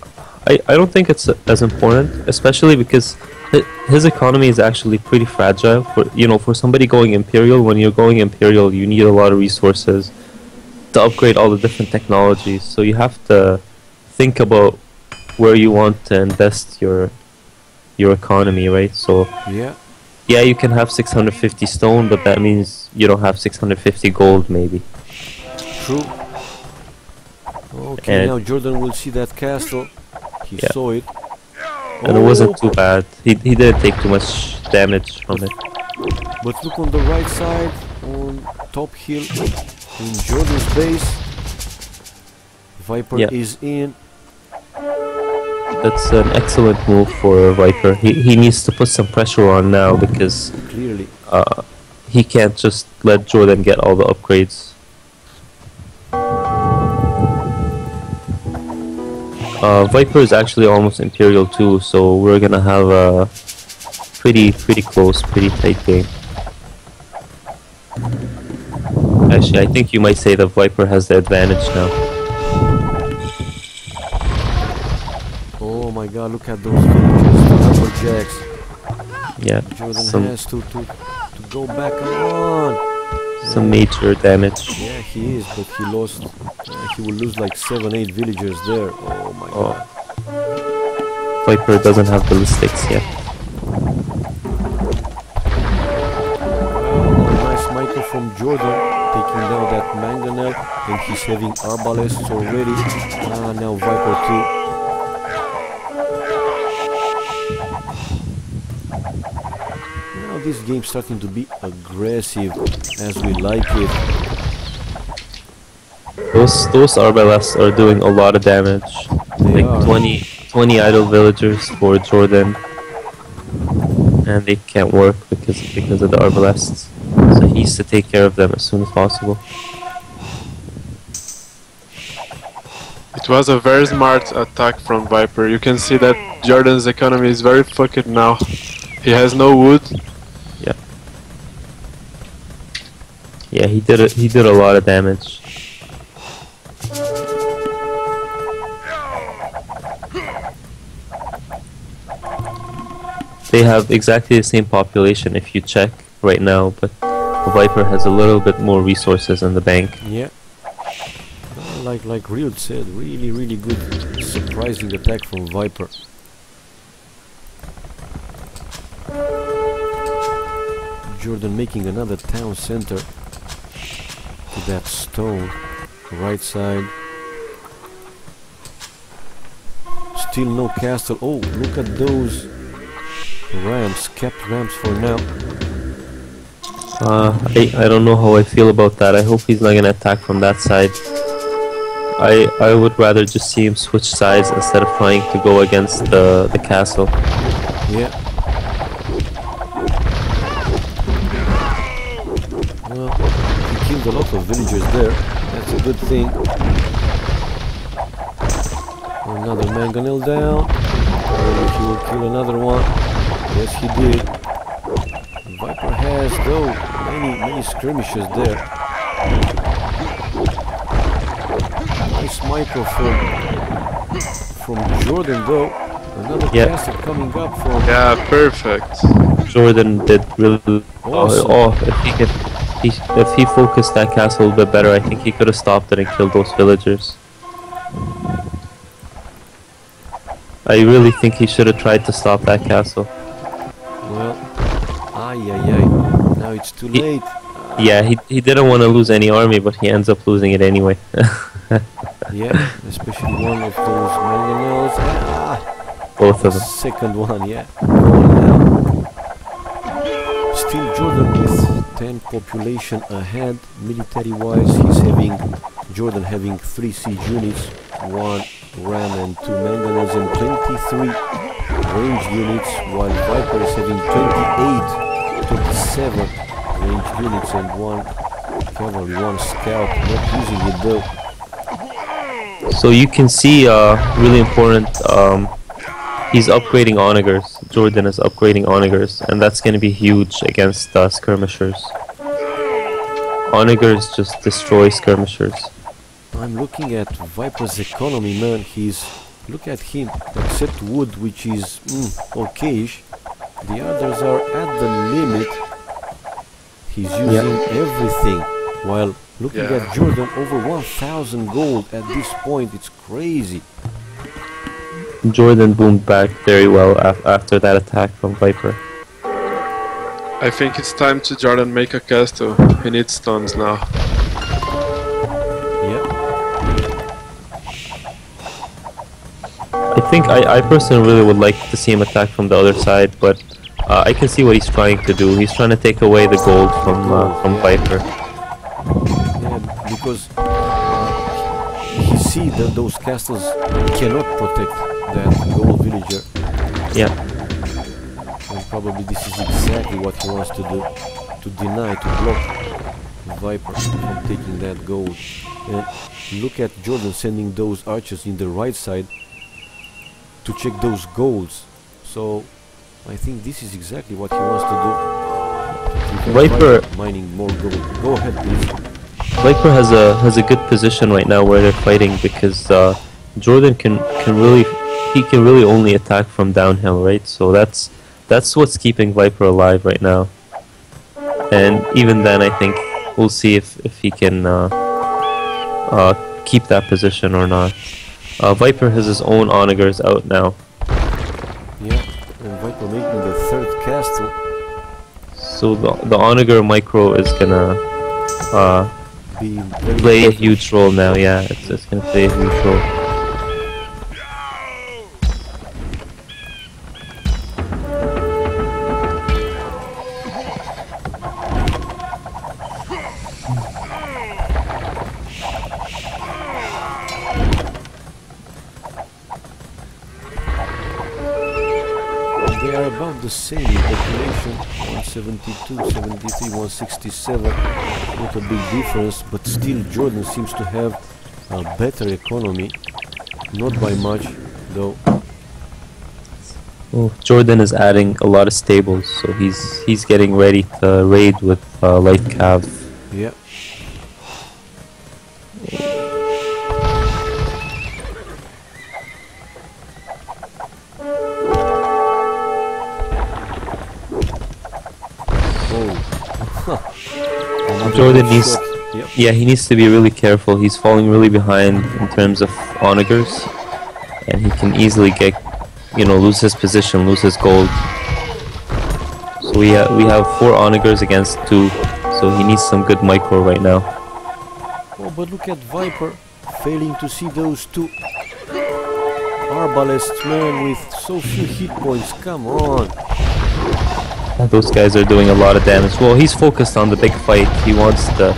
don't think it's as important, especially because his economy is actually pretty fragile. For somebody going Imperial, when you're going Imperial, you need a lot of resources to upgrade all the different technologies. So you have to think about where you want to invest your economy, right? So yeah, you can have 650 stone, but that means you don't have 650 gold, maybe. True. Okay, now Jordan will see that castle. He saw it. And it wasn't too bad. He didn't take too much damage from it. But look on the right side, on top hill, in Jordan's base. Viper is in. That's an excellent move for Viper. He needs to put some pressure on now because clearly he can't just let Jordan get all the upgrades. Viper is actually almost Imperial too, so we're gonna have a pretty close, pretty tight game. Actually, I think you might say that Viper has the advantage now. Oh my god, look at those lumberjacks. Yeah, Jordan has to go back on. Some major damage. Yeah, he is, but he lost. He will lose like 7-8 villagers there. Oh my god. Viper doesn't have ballistics yet. Nice micro from Jordan, taking down that mangonel, and he's having arbalests already. Now Viper too. This game's starting to be aggressive as we like it. Those arbalests are doing a lot of damage. They like are. 20 idle villagers for Jordan, and they can't work because of the arbalests. So he needs to take care of them as soon as possible. It was a very smart attack from Viper. You can see that Jordan's economy is very fucked now. He has no wood. Yeah, he did a lot of damage. They have exactly the same population if you check right now, but Viper has a little bit more resources in the bank. Yeah. Like Riut said, really good, surprising attack from Viper. Jordan making another town center to that stone, right side. Still no castle. Oh, look at those ramps, kept ramps for now. I don't know how I feel about that. I hope he's not gonna attack from that side. I would rather just see him switch sides instead of trying to go against the castle. Yeah. Well, he killed a lot of villagers there. That's a good thing. Another mangonel down. Maybe he will kill another one. Yes, he did. Viper has though many skirmishes there. Nice micro from Jordan though. Another castle coming up from. Yeah, perfect. Jordan did really. Awesome. If he focused that castle a little bit better, I think he could have stopped it and killed those villagers. I really think he should have tried to stop that castle. Well, now it's too late. Yeah, he didn't want to lose any army, but he ends up losing it anyway. Yeah, especially one of those mangonels. Both of them. Second one, yeah. Now. Still Jordan with 10 population ahead. Military-wise, Jordan having 3 siege units, 1 ram and 2 mangonels, and 23 range units, while Viper is having 27 range units and 1 cavalry, 1 scout, not using it though. So you can see really important He's upgrading onagers. Jordan is upgrading onagers, and that's going to be huge against skirmishers. Onagers just destroy skirmishers. I'm looking at Viper's economy, man. Look at him, except wood, which is okayish. The others are at the limit. He's using everything, while looking at Jordan, over 1,000 gold at this point. It's crazy. Jordan boomed back very well after that attack from Viper. I think it's time to Jordan make a castle. He needs stones now. Yeah. I personally really would like to see him attack from the other side, but I can see what he's trying to do. He's trying to take away the gold from Viper. Yeah, because he see that those castles cannot protect that gold villager. Yeah. And probably this is exactly what he wants to do, to deny, to block Viper from taking that gold. And look at Jordan sending those archers in the right side to check those golds. So I think this is exactly what he wants to do. Viper mining more gold. Go ahead, please. Viper has a good position right now where they're fighting, because Jordan can really only attack from downhill, right? So that's what's keeping Viper alive right now. And even then, I think we'll see if he can keep that position or not. Viper has his own onagers out now. Yeah, and Viper making the third castle. So the onager micro is gonna play a huge role now. Yeah, it's gonna play a huge role. They are about the same in population, 172, 73, 167, not a big difference, but still Jordan seems to have a better economy, not by much though. Well, Jordan is adding a lot of stables, so he's getting ready to raid with light cav. Yeah. Jordan needs, he needs to be really careful. He's falling really behind in terms of onagers, and he can easily get, lose his position, lose his gold. So we have 4 onagers against 2, so he needs some good micro right now. Oh, but look at Viper failing to see those 2 arbalists, man, with so few hit points. Come on. Those guys are doing a lot of damage. Well, he's focused on the big fight. He wants to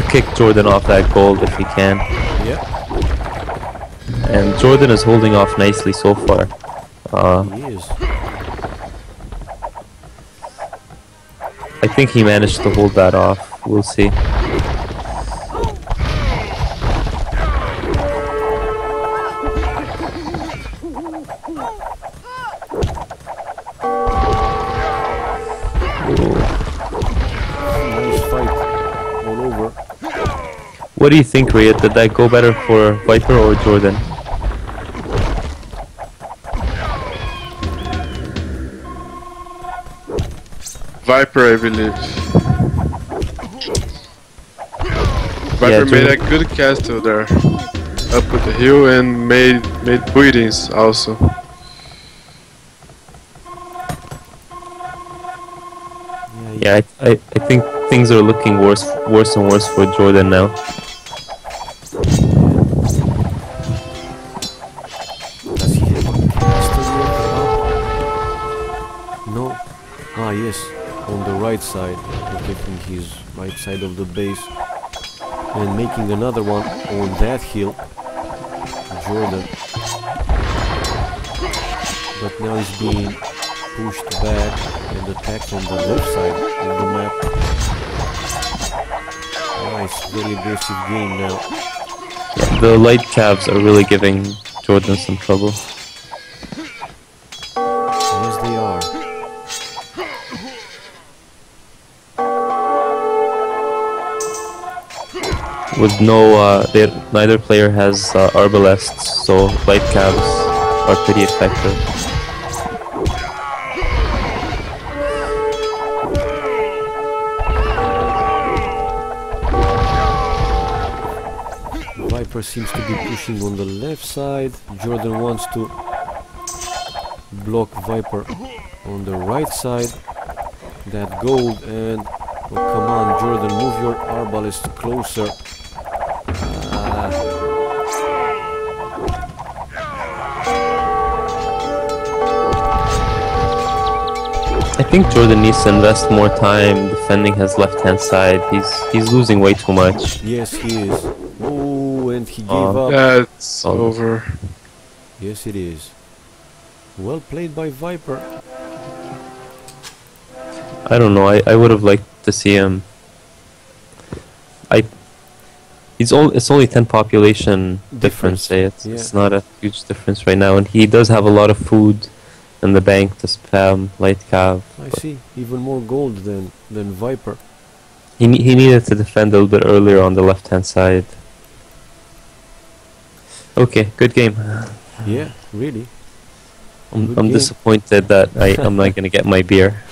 kick Jordan off that gold if he can. Yeah. And Jordan is holding off nicely so far. He is. I think he managed to hold that off. We'll see. What do you think, Riut? Did that go better for Viper or Jordan? Viper, I believe. Viper made a good castle there, up with the hill, and made buildings also. Yeah, I think things are looking worse and worse for Jordan now. Does he have a castle yet? No. Ah, yes, on the right side, protecting his right side of the base, and making another one on that hill, Jordan. But now he's being pushed back and attacked on the left side of the map. Nice, very aggressive game now. The light cabs are really giving Jordan some trouble. with no, neither player has arbalests, so light cabs are pretty effective. Viper seems to be pushing on the left side. Jordan wants to block Viper on the right side. That gold, and oh, come on, Jordan, move your arbalest closer. I think Jordan needs to invest more time defending his left-hand side. He's losing way too much. Yes, he is. Oh, and he gave up. That's over. Yes, it is. Well played by Viper. I don't know. I would have liked to see him. It's only 10 population difference. It's not a huge difference right now, and he does have a lot of food in the bank to spam light cav. I see. Even more gold than Viper. He needed to defend a little bit earlier on the left-hand side. Okay, good game. Yeah, really. I'm disappointed that I'm not gonna get my beer.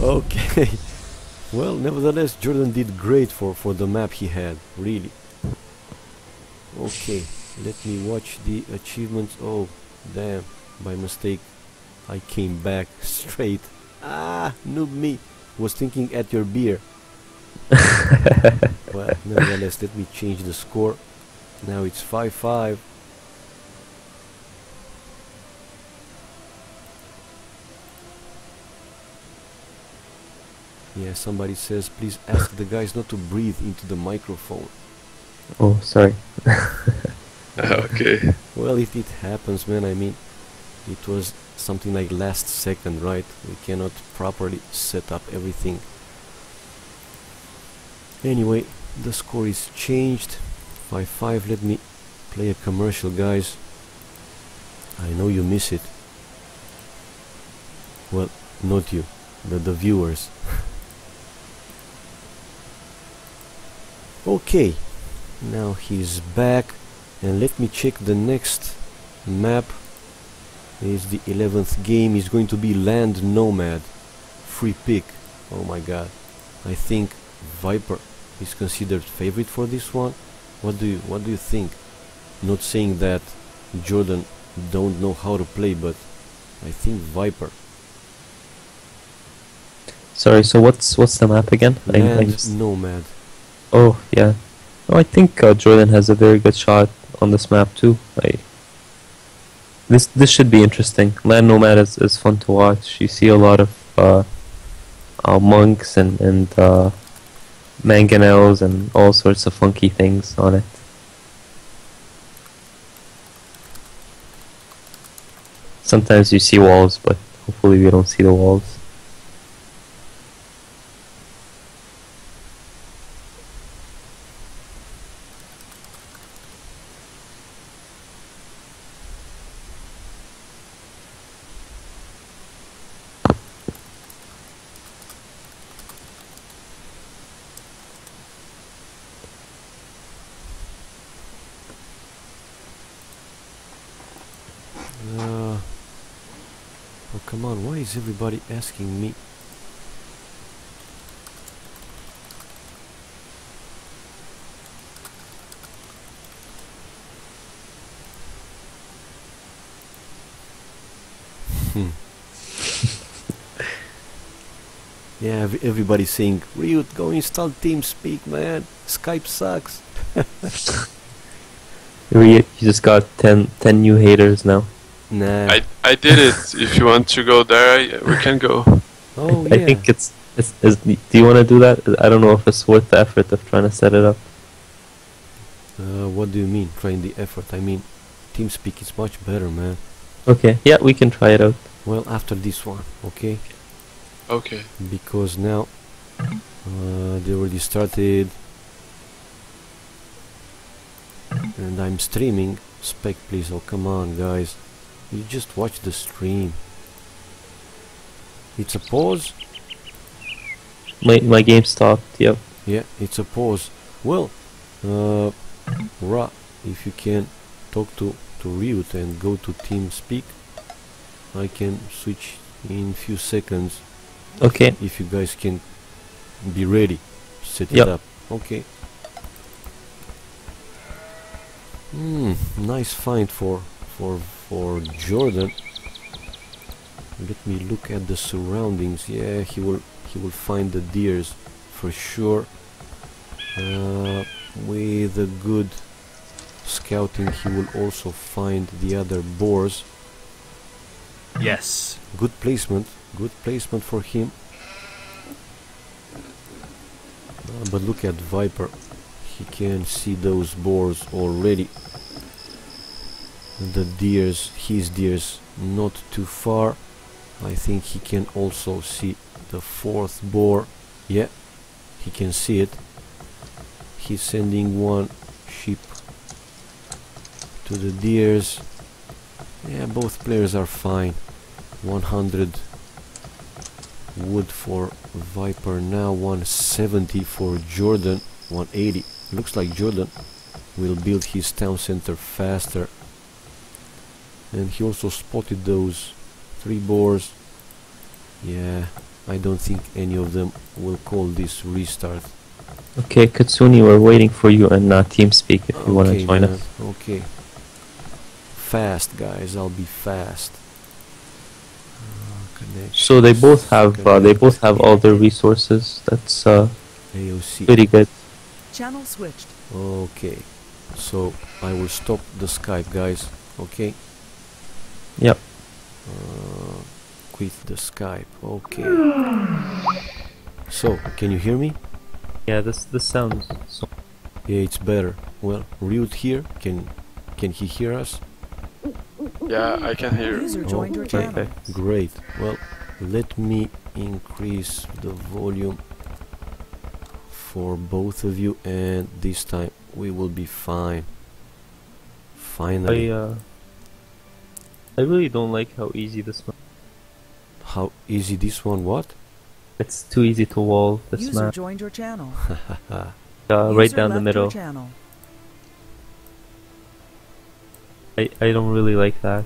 Okay. Well, nevertheless, Jordan did great for the map he had, really. Okay, let me watch the achievements. Oh, damn, by mistake I came back straight. Noob me. Was thinking at your beer. Well, nevertheless, let me change the score. Now it's 5-5. Yeah, somebody says, please ask the guys not to breathe into the microphone. Oh, sorry. Okay. Well, if it happens, man, I mean, it was something like last second, right? We cannot properly set up everything. Anyway, the score is changed. 5-5. Let me play a commercial, guys. I know you miss it. Well, not you, the viewers. Okay, now he's back, and let me check the next map. Is the 11th game. Is going to be Land Nomad, free pick. Oh my god, I think Viper is considered favorite for this one. What do you think? Not saying that Jordan don't know how to play, but I think Viper. Sorry, so what's the map again? Land Nomad. Oh, yeah. No, I think Jordan has a very good shot on this map too. This should be interesting. Land Nomad is fun to watch. You see a lot of monks and mangonels and all sorts of funky things on it. Sometimes you see walls, but hopefully we don't see the walls. Oh, come on, why is everybody asking me? Yeah, everybody's saying, Riut, go install TeamSpeak, man. Skype sucks. You just got 10 new haters now. Nah. I did it. If you want to go there, we can go. Oh, I yeah. think it's do you want to do that? I don't know if it's worth the effort of trying to set it up. What do you mean, trying the effort? I mean, TeamSpeak is much better, man. Okay, yeah, we can try it out. Well, after this one, okay? Okay. Because now they already started, and I'm streaming. Spec, please. Oh, come on, guys. You just watch the stream. It's a pause. My game stopped. Yep. Yeah, it's a pause. Well, Ra, if you can talk to Riut and go to TeamSpeak, I can switch in few seconds. Okay. If you guys can be ready, set it Yep. up. Okay. Nice find for Jordan. Let me look at the surroundings. Yeah, he will find the deers for sure. With a good scouting, he will also find the other boars. Yes. Good placement for him. But look at Viper. He can see those boars already. The deers, his deers, not too far. I think he can also see the fourth boar. Yeah, he can see it. He's sending one sheep to the deers. Yeah, both players are fine. 100 wood for Viper now, 170 for Jordan, 180. Looks like Jordan will build his town center faster. And he also spotted those 3 boars. Yeah, I don't think any of them will call this restart. Okay, Katsuni, we're waiting for you in TeamSpeak if you want to join man. us. Okay. Fast, guys. I'll be fast. So they both have all their resources. That's AOC. pretty good. Channel switched. Okay. So I will stop the Skype, guys. Okay. Yep. Quit the Skype. Okay. So, can you hear me? Yeah, this sounds so. Yeah, it's better. Well, Riut here. Can he hear us? Yeah, I can hear. User joined your channel. Perfect. Great. Well, let me increase the volume for both of you, and this time we will be fine. Finally. I really don't like how easy this map. How easy this one? What? It's too easy to wall this User map. joined your channel. Right User down the left middle. your channel. I don't really like that.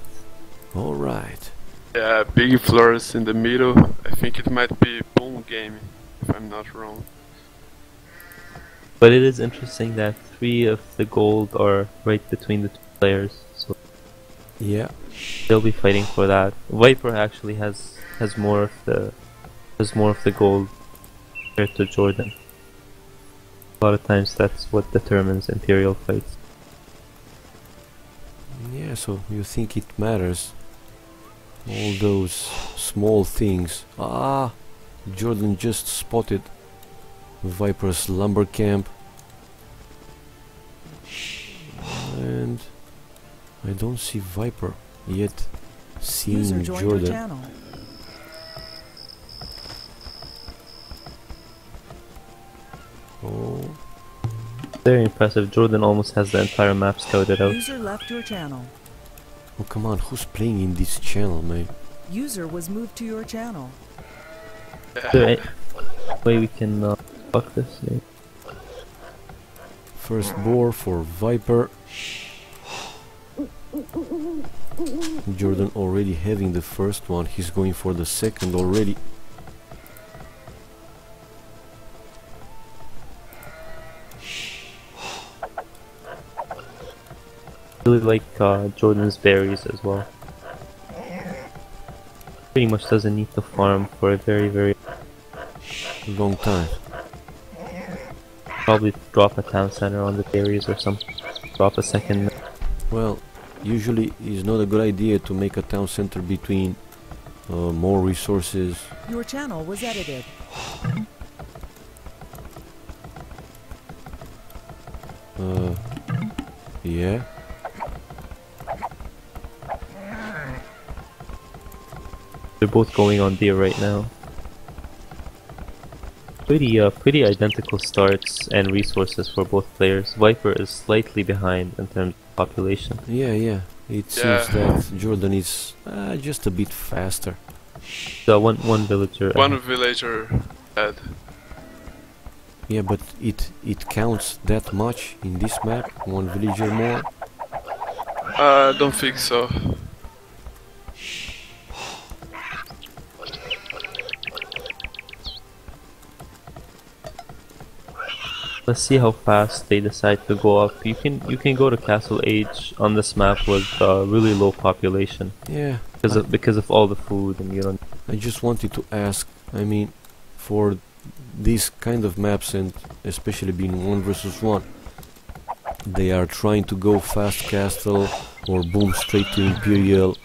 All right. Yeah, big floors in the middle. I think it might be boom game, if I'm not wrong. But it is interesting that 3 of the gold are right between the 2 players. So Yeah. they'll be fighting for that. Viper actually has more of the gold compared to Jordan. A lot of times that's what determines Imperial fights. Yeah, so you think it matters? All those small things. Ah, Jordan just spotted Viper's lumber camp. And I don't see Viper yet seeing User joined your Jordan. channel. Oh, Very impressive. Jordan almost has the entire map scouted out. User left your channel. oh come on, who's playing in this channel, man? User was moved to your channel. Is there any way we can fuck this? Yeah. First boar for Viper. Jordan already having the first one. He's going for the second already. Really like Jordan's berries as well. Pretty much doesn't need to farm for a very Long time. probably drop a town center on the berries or something. Drop a second. Well, usually it's not a good idea to make a town center between more resources. Your channel was edited. Yeah. They're both going on deer right now. Pretty identical starts and resources for both players. Viper is slightly behind in terms of population. Yeah. It seems that Jordan is just a bit faster. So one villager. One villager dead. Yeah, but it counts that much in this map? One villager more? I don't think so. Let's see how fast they decide to go up. You can go to Castle Age on this map with really low population Yeah. because of all the food, and you don't. I just wanted to ask, I mean, for these kind of maps, and especially being 1 versus 1, they are trying to go fast castle or boom straight to Imperial.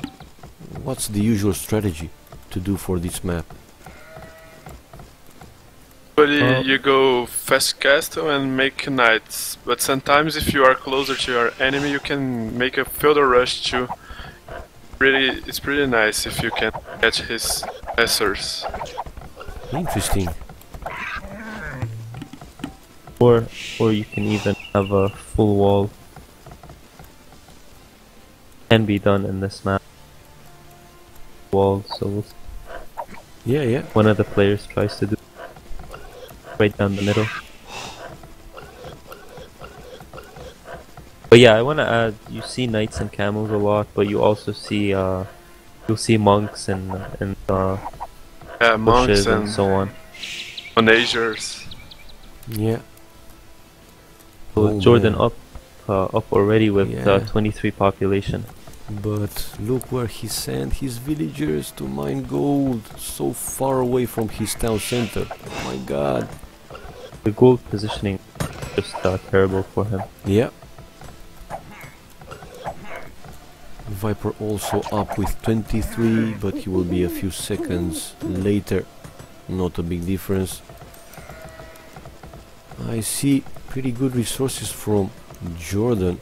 What's the usual strategy to do for this map? But you go fast castle and make knights. But sometimes if you are closer to your enemy, you can make a feudal rush too. It's pretty nice if you can catch his essers. Interesting. Or you can even have a full wall. Can be done in this map. Wall, so we'll see. Yeah. One of the players tries to do right down the middle. But yeah, I want to add, you see knights and camels a lot, but you also see you'll see monks and Yeah, monks bushes and and so on. onagers. Yeah. So Oh, Jordan man. up already with Yeah. 23 population. But look where he sent his villagers to mine gold, so far away from his town center. Oh my god. The gold positioning is just terrible for him. Yeah. Viper also up with 23, but he will be a few seconds later. Not a big difference. I see pretty good resources from Jordan.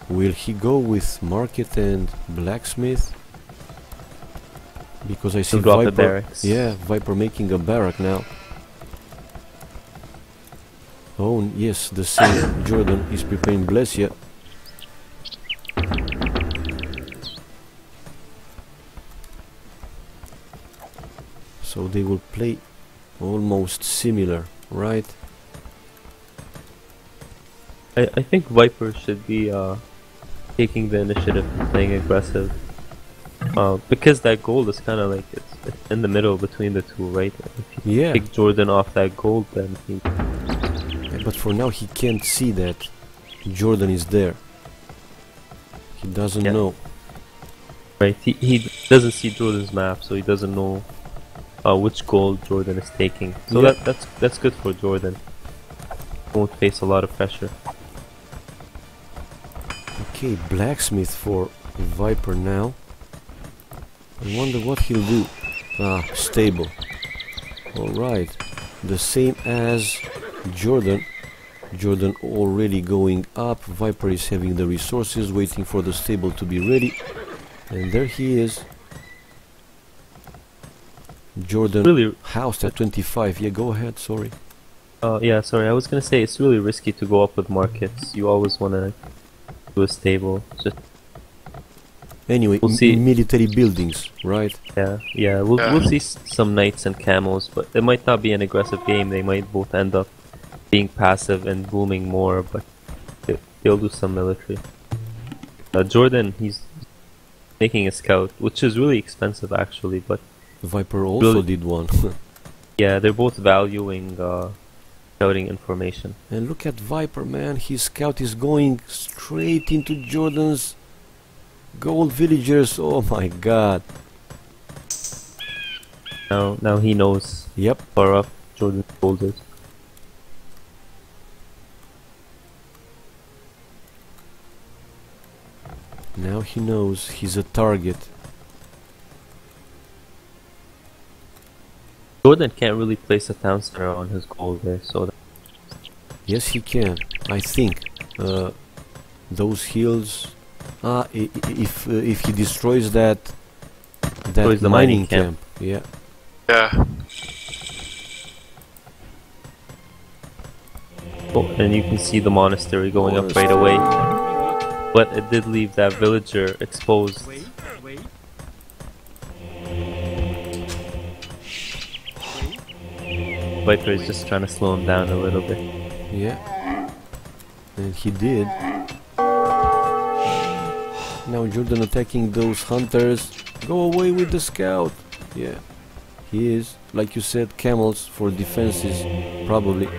Will he go with market and blacksmith? Because I see He'll drop the Viper. barracks. Yeah, Viper making a barrack now. Oh yes, the same. Jordan is preparing Blessia. So they will play almost similar, right? I think Viper should be taking the initiative and playing aggressive. Because that gold is kind of like it's in the middle between the two, right? If you Yeah. take Jordan off that gold, then he Yeah, but for now he can't see that Jordan is there. He doesn't Yeah. know. right he doesn't see Jordan's map, so he doesn't know which gold Jordan is taking. So Yeah. that's good for Jordan. Won't face a lot of pressure. Okay, blacksmith for Viper now. I wonder what he'll do. Ah, stable. Alright. The same as Jordan. Jordan already going up. Viper is having the resources, waiting for the stable to be ready. And there he is. Jordan Really, housed at 25. Yeah, go ahead, sorry. yeah, sorry, I was gonna say it's really risky to go up with markets. You always wanna do a stable. Just Anyway, We'll see. military buildings, right? yeah, we'll see some knights and camels, but it might not be an aggressive game. They might both end up being passive and booming more, but they'll do some military. Jordan, he's making a scout, which is really expensive actually, but Viper also Really? did one. yeah, they're both valuing scouting information. And look at Viper, man. His scout is going straight into Jordan's gold villagers. Oh my god. Now he knows Yep. far up Jordan's gold is. Now he knows he's a target. Jordan can't really place a town center on his gold there, so Yes, he can. I think. Those hills. If he destroys that Destroys the mining camp. Yeah. Yeah. oh, and you can see the monastery going up right away. But it did leave that villager exposed. Viper is just trying to slow him down a little bit. Yeah. And he did. Now Jordan attacking those hunters. Go away with the scout. Yeah. He is, like you said, camels for defenses, probably.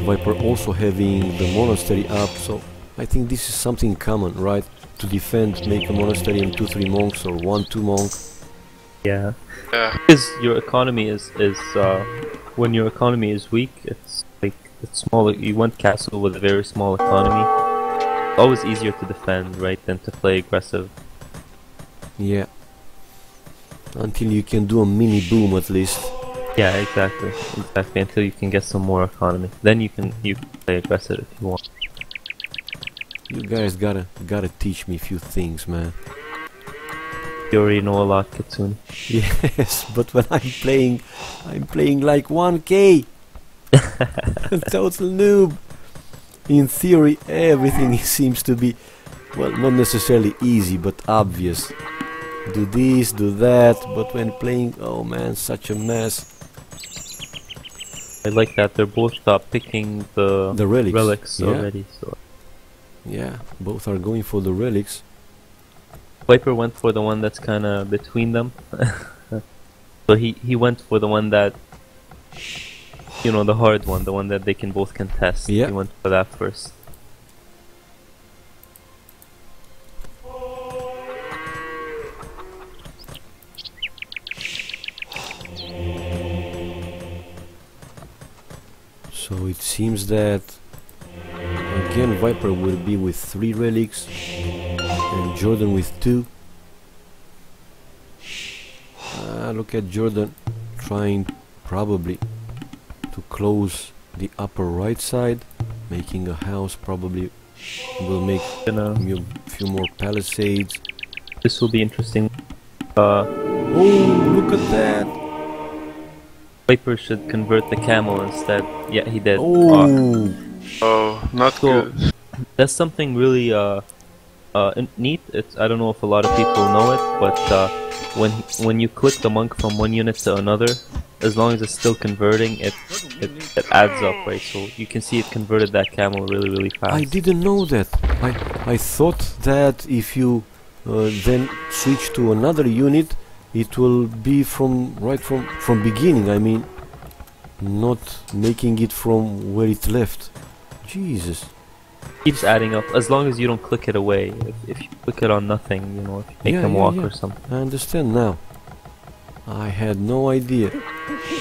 Viper also having the monastery up, so I think this is something common, right? To defend, make a monastery and 2-3 monks or 1-2 monk. Yeah. Yeah. Because your economy is when your economy is weak, it's like it's smaller. You want castle with a very small economy. It's always easier to defend, right, than to play aggressive. Yeah. Until you can do a mini boom at least. Yeah, exactly. Until you can get some more economy, then you can play aggressive if you want. You guys gotta teach me a few things, man. You already know a lot, Katsuni. Yes, but when I'm playing like 1K. Total noob. In theory, everything seems to be, well, not necessarily easy, but obvious. Do this, do that, but when playing, oh man, such a mess. I like that they're both picking the relics yeah. already. So Yeah, both are going for the relics. Viper went for the one that's kind of between them. So he went for the one that, you know, the hard one, the one that they can both contest. Yeah. He went for that first. So it seems that again Viper will be with 3 relics and Jordan with 2. Look at Jordan trying probably to close the upper right side, making a house. Probably will make a few more palisades. This will be interesting. Oh, look at that! Viper should convert the camel instead. Yeah, he did. Oh, Oh, not So- good. That's something really neat. I don't know if a lot of people know it, but when you click the monk from one unit to another, as long as it's still converting, it adds up, right? So you can see it converted that camel really fast. I didn't know that. I thought that if you then switch to another unit, it will be from beginning. I mean, not making it from where it left. Jesus. Keeps adding up as long as you don't click it away. If you click it on nothing, you know, if you make them walk or something. I understand now. I had no idea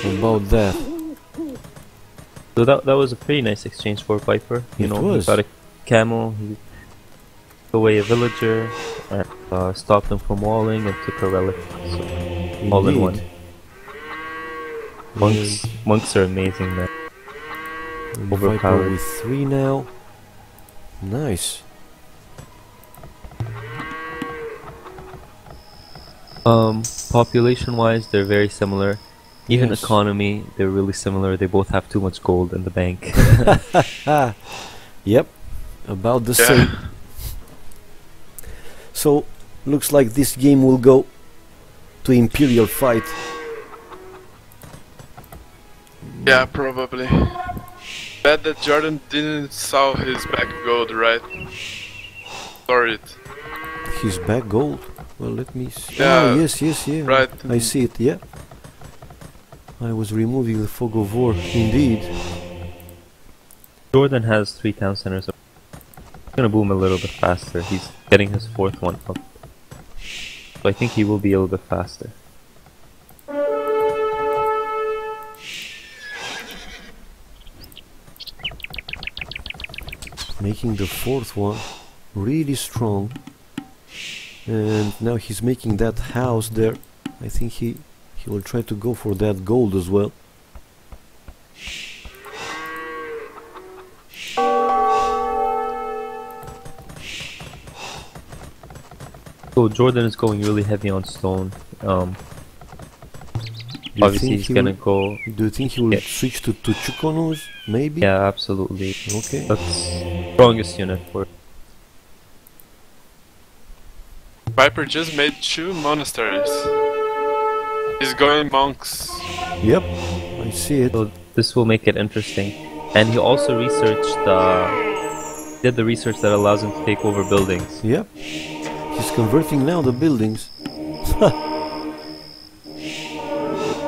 about that. So that was a pretty nice exchange for Viper. You It know, was. he got a camel, he took away a villager, and stopped them from walling, and took a relic. So all in one. Monks are amazing, man. And Overpowered. Viper with 3 now. Nice. Population-wise, they're very similar. Even Yes. economy, they're really similar. They both have too much gold in the bank. Yep, about the Yeah. same. So, looks like this game will go to Imperial fight. Yeah, probably. Bad that Jordan didn't saw his back gold, right? Sorry. His back gold. Well, let me see. Yeah, Oh, yes, yeah. right. I see it, yeah. I was removing the fog of war, indeed. Jordan has 3 town centers. He's gonna boom a little bit faster. He's getting his 4th one up. So I think he will be a little bit faster. Making the 4th one really strong. And now he's making that house there. I think he will try to go for that gold as well. So Jordan is going really heavy on stone. Do you Obviously think he's he gonna will- go. Do you think he will Yeah. switch to Chukonus? Maybe? Yeah, absolutely. Okay. That's strongest unit for. Viper just made 2 monasteries. He's going monks. Yep, I see it. So this will make it interesting. And he also researched, did the research that allows him to take over buildings. Yep. He's converting now the buildings.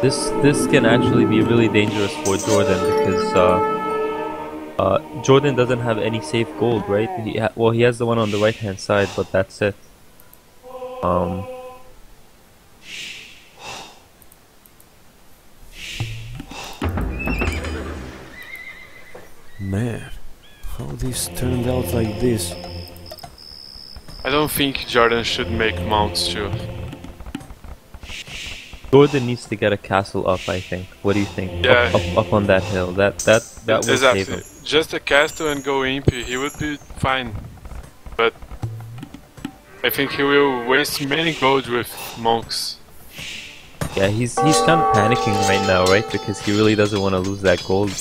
This can actually be really dangerous for Jordan because Jordan doesn't have any safe gold, right? Well, he has the one on the right hand side, but that's it. Man, how this turned out like this. I don't think Jordan should make mounts too. Jordan needs to get a castle up, I think. What do you think? Yeah. Up on that hill. That will Exactly. save him. Just a castle and go imp, he would be fine. But I think he will waste many gold with monks. Yeah, he's kind of panicking right now, right? Because he really doesn't want to lose that gold.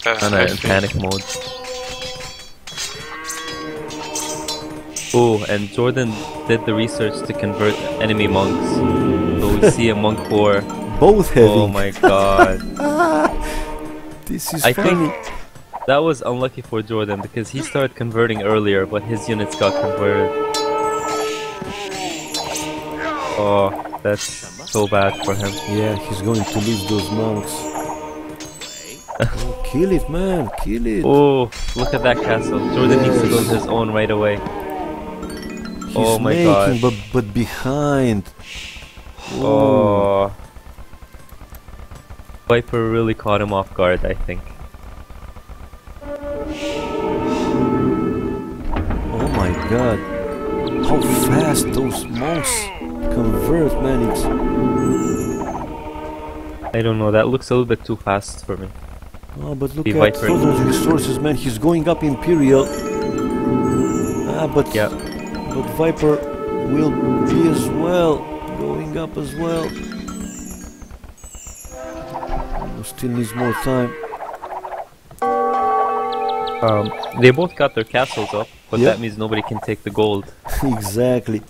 Kind I of in think. panic mode. Oh, and Jordan did the research to convert enemy monks. So we see a monk core. Both having. Oh my god. This is I funny. think that was unlucky for Jordan because he started converting earlier, but his units got converted. Oh, that's so bad for him. Yeah, he's going to lose those monks. Oh, kill it, man, kill it. Oh, look at that castle. Jordan needs to build his own right away. He's Oh my making, god. but behind. Oh. Viper really caught him off guard, I think. Oh my god. How fast those monks convert, man. It's... I don't know, that looks a little bit too fast for me. Oh, but look The at Viper. Frodo's resources, man. He's going up Imperial. But Yeah. Viper will be as well. Going up as well. Still needs more time. They both got their castles up, but Yep. that means nobody can take the gold. Exactly.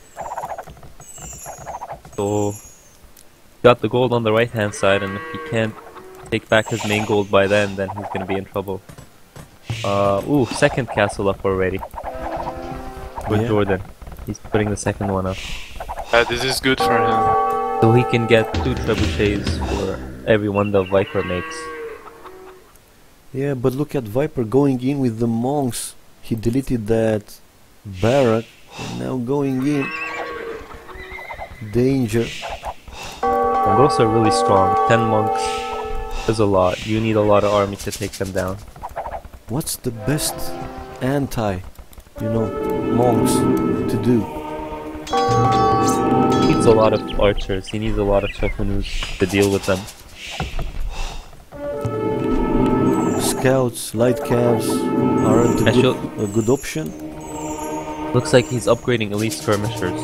So, got the gold on the right hand side, and if he can't take back his main gold by then he's gonna be in trouble. Ooh, second castle up already. With Yeah. Jordan. He's putting the second one up. This is good for him. So he can get 2 trebuchets for every one the Viper makes. Yeah, but look at Viper going in with the monks. He deleted that barrack and now going in. Danger. And those are really strong. 10 monks is a lot. You need a lot of army to take them down. What's the best monks to do? He needs a lot of archers. He needs a lot of Chokunus to deal with them. Scouts, light calves aren't a good option. Looks like he's upgrading elite skirmishers.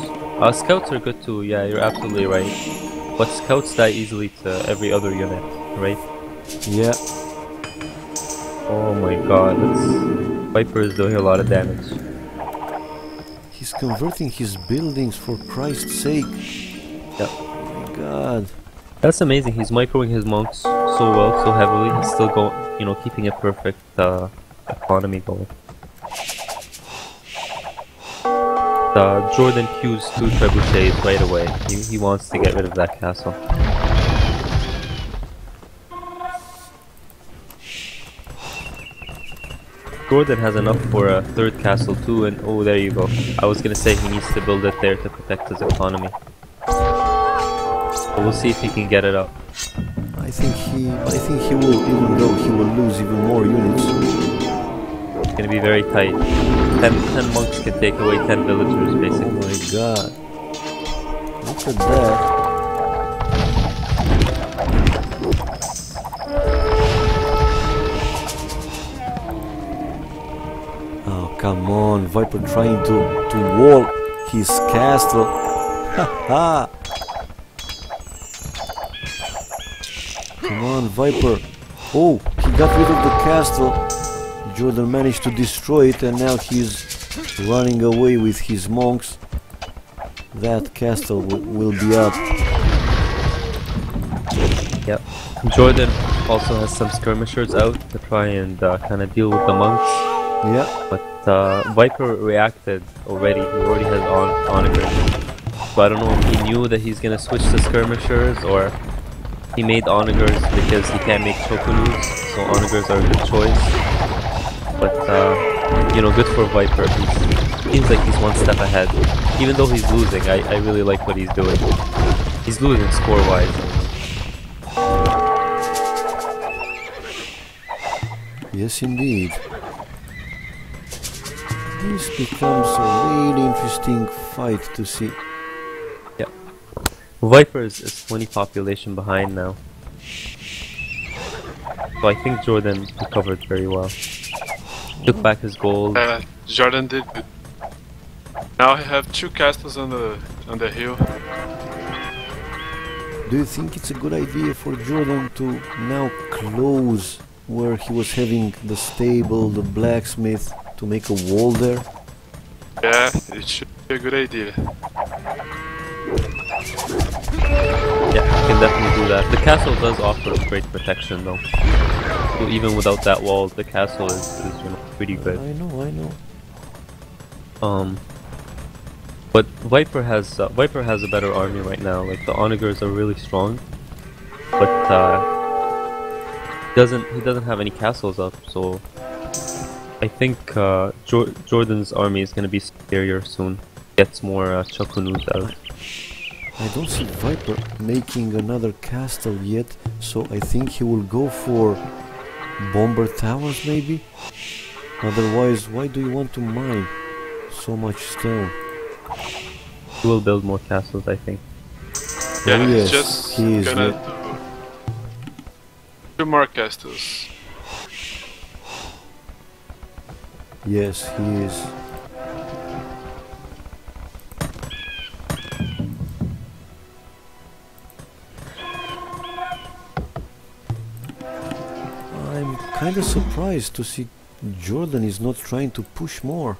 Scouts are good too, yeah, you're absolutely right. But scouts die easily to every other unit, right? Yeah. Oh my god, Viper is doing a lot of damage. He's converting his buildings, for Christ's sake. Yep. Oh my god. That's amazing, he's microing his monks so well, so heavily, he's still going, keeping a perfect economy going. Jordan queues 2 trebuchets right away. He wants to get rid of that castle. Jordan has enough for a 3rd castle too, and oh, there you go. I was gonna say he needs to build it there to protect his economy. But we'll see if he can get it up. I think he will, even though he will lose even more units. It's gonna be very tight. 10 monks can take away 10 villagers, basically. Oh my god. Look at that. Oh, come on. Viper trying to wall his castle. Haha. Come on, Viper. Oh, he got rid of the castle. Jordan managed to destroy it, and now he's running away with his monks. That castle will be up. Yep. Jordan also has some skirmishers out to try and kind of deal with the monks. Yeah. But Viper reacted already. He already has onagers. So I don't know if he knew that he's gonna switch to skirmishers or he made onagers because he can't make chokunus. So onagers are a good choice. But you know, good for Viper. He seems like he's one step ahead. Even though he's losing, I really like what he's doing. He's losing score-wise. Yes, indeed. This becomes a really interesting fight to see. Yeah. Viper is 20 population behind now. So I think Jordan recovered very well. Took back his gold. Jordan did good. Now I have 2 castles on the hill. Do you think it's a good idea for Jordan to now close where he was having the stable, the blacksmith, to make a wall there? Yeah, it should be a good idea. Yeah, you can definitely do that. The castle does offer great protection though. So even without that wall, the castle is you know, pretty good. I know. But Viper has a better army right now. Like the onagers are really strong, but he doesn't have any castles up. So I think Jordan's army is going to be superior soon. Gets more chokunus out. I don't see Viper making another castle yet, so I think he will go for bomber towers maybe. Otherwise, why do you want to mine so much stone? He will build more castles, I think. Yeah, Oh, he's yes, just he is, gonna yeah. do 2 more castles. Yes, he is. I'm kind of surprised to see Jordan is not trying to push more.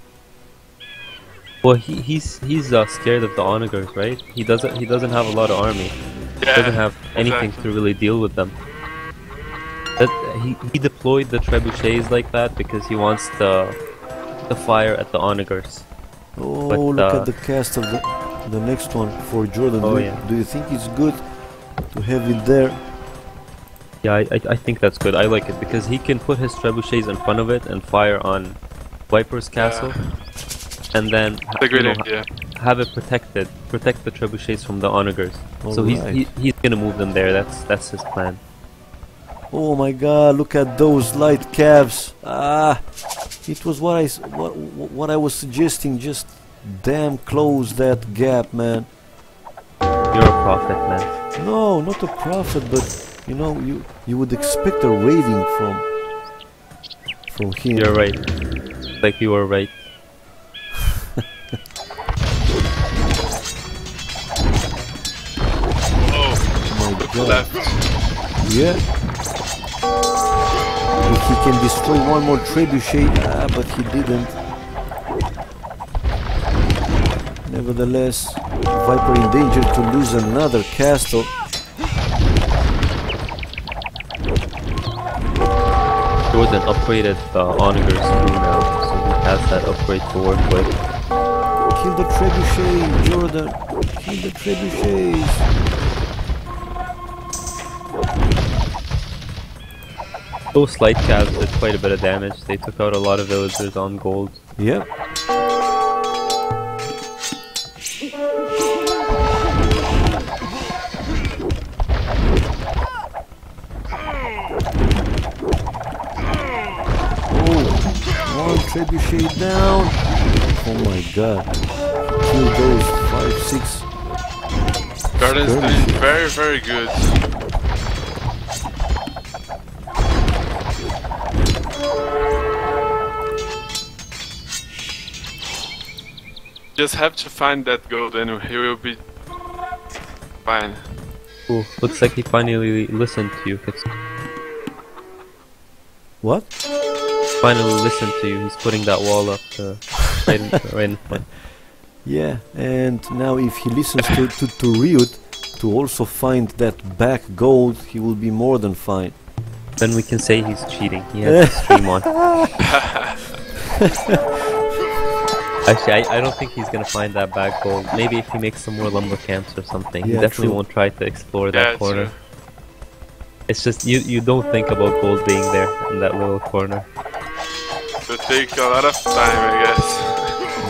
Well, he's scared of the onagers, right? He doesn't have a lot of army. He doesn't have anything exactly. to really deal with them. He deployed the trebuchets like that because he wants to fire at the onagers. Oh, But, look at the cast of the next one for Jordan. Oh, do, yeah. do you think it's good to have it there? Yeah, I think that's good. I like it because he can put his trebuchets in front of it and fire on Viper's castle, and then That's a good idea. have it protect the trebuchets from the onagers. So Alright. he's gonna move them there. That's his plan. Oh my god, look at those light calves. It was what I was suggesting, just damn close that gap, man. You're a prophet, man. No, not a prophet, but you know, you would expect a rating from him. You're right. Like you were right. Oh, My god. left. Yeah. If he can destroy one more trebuchet, but he didn't. Nevertheless, Viper in danger to lose another castle. Jordan upgraded the onagers too now, so he has that upgrade to work with. Kill the trebuchet, Jordan. Kill the trebuchets. Those light calves did quite a bit of damage. They took out a lot of villagers on gold. Yep. Oh, one trebuchet down. Oh my god. Kill those 5, 6. Jordan's doing skirmishes. very, very good. Just have to find that gold and he will be fine. Ooh, looks like he finally listened to you, Katsuni. What? Finally listened to you. He's putting that wall up right in front. Yeah, and now if he listens to Riut, to also find that back gold, he will be more than fine. Then we can say he's cheating. He has to stream on. Actually, I don't think he's gonna find that back gold. Maybe if he makes some more lumber camps or something. He Yeah, definitely true. won't try to explore that corner. True. It's just you don't think about gold being there in that little corner. It'll take a lot of time, I guess.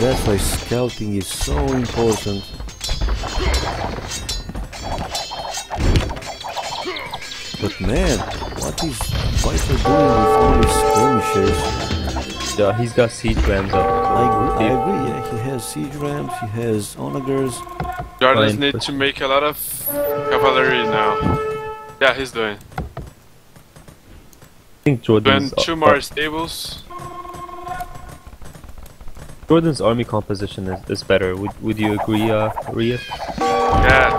That's why scouting is so important. But man, what is Viper doing with all these skirmishers? Yeah, he's got siege rams up. I agree, yeah, he has siege rams, he has onagers. Jordans Fine, need but- to make a lot of cavalry now. Yeah, he's doing. I think Doing Jordan's 2 more stables. Jordan's army composition is better. Would you agree, Riut? Yeah,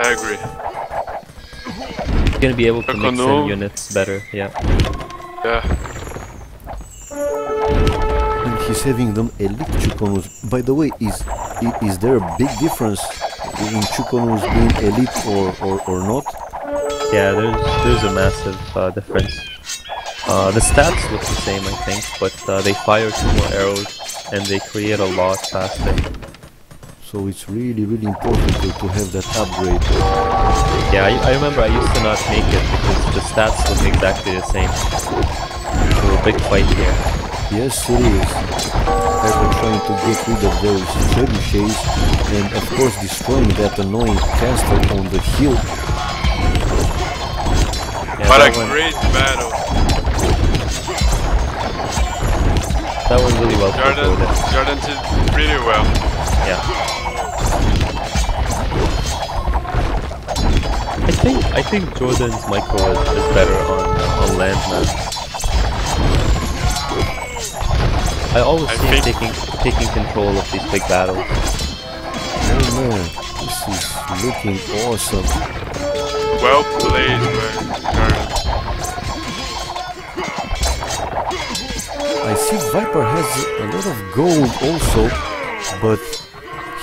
I agree. He's gonna be able to mix Canoe. in units better. Yeah. Yeah. And he's having them elite Chukonus. By the way, is there a big difference in Chukonus being elite or not? Yeah, there's a massive difference. The stats look the same, I think, but they fire 2 more arrows and they create a lot faster. So it's really important to have that upgrade. Yeah, I remember I used to not make it because the stats look exactly the same. So a big fight here. Yes, it is. Viper trying to get rid of those trebuchets and of course destroying that annoying castle on the hill. Yeah, What a that one- great battle. That went really well for Jordan. Jordan did really well. Yeah. I think Jordan's micro is better on land maps. I always I see him think- taking control of these big battles. Oh man, this is looking awesome. Well played by Jordan. I see Viper has a lot of gold also, but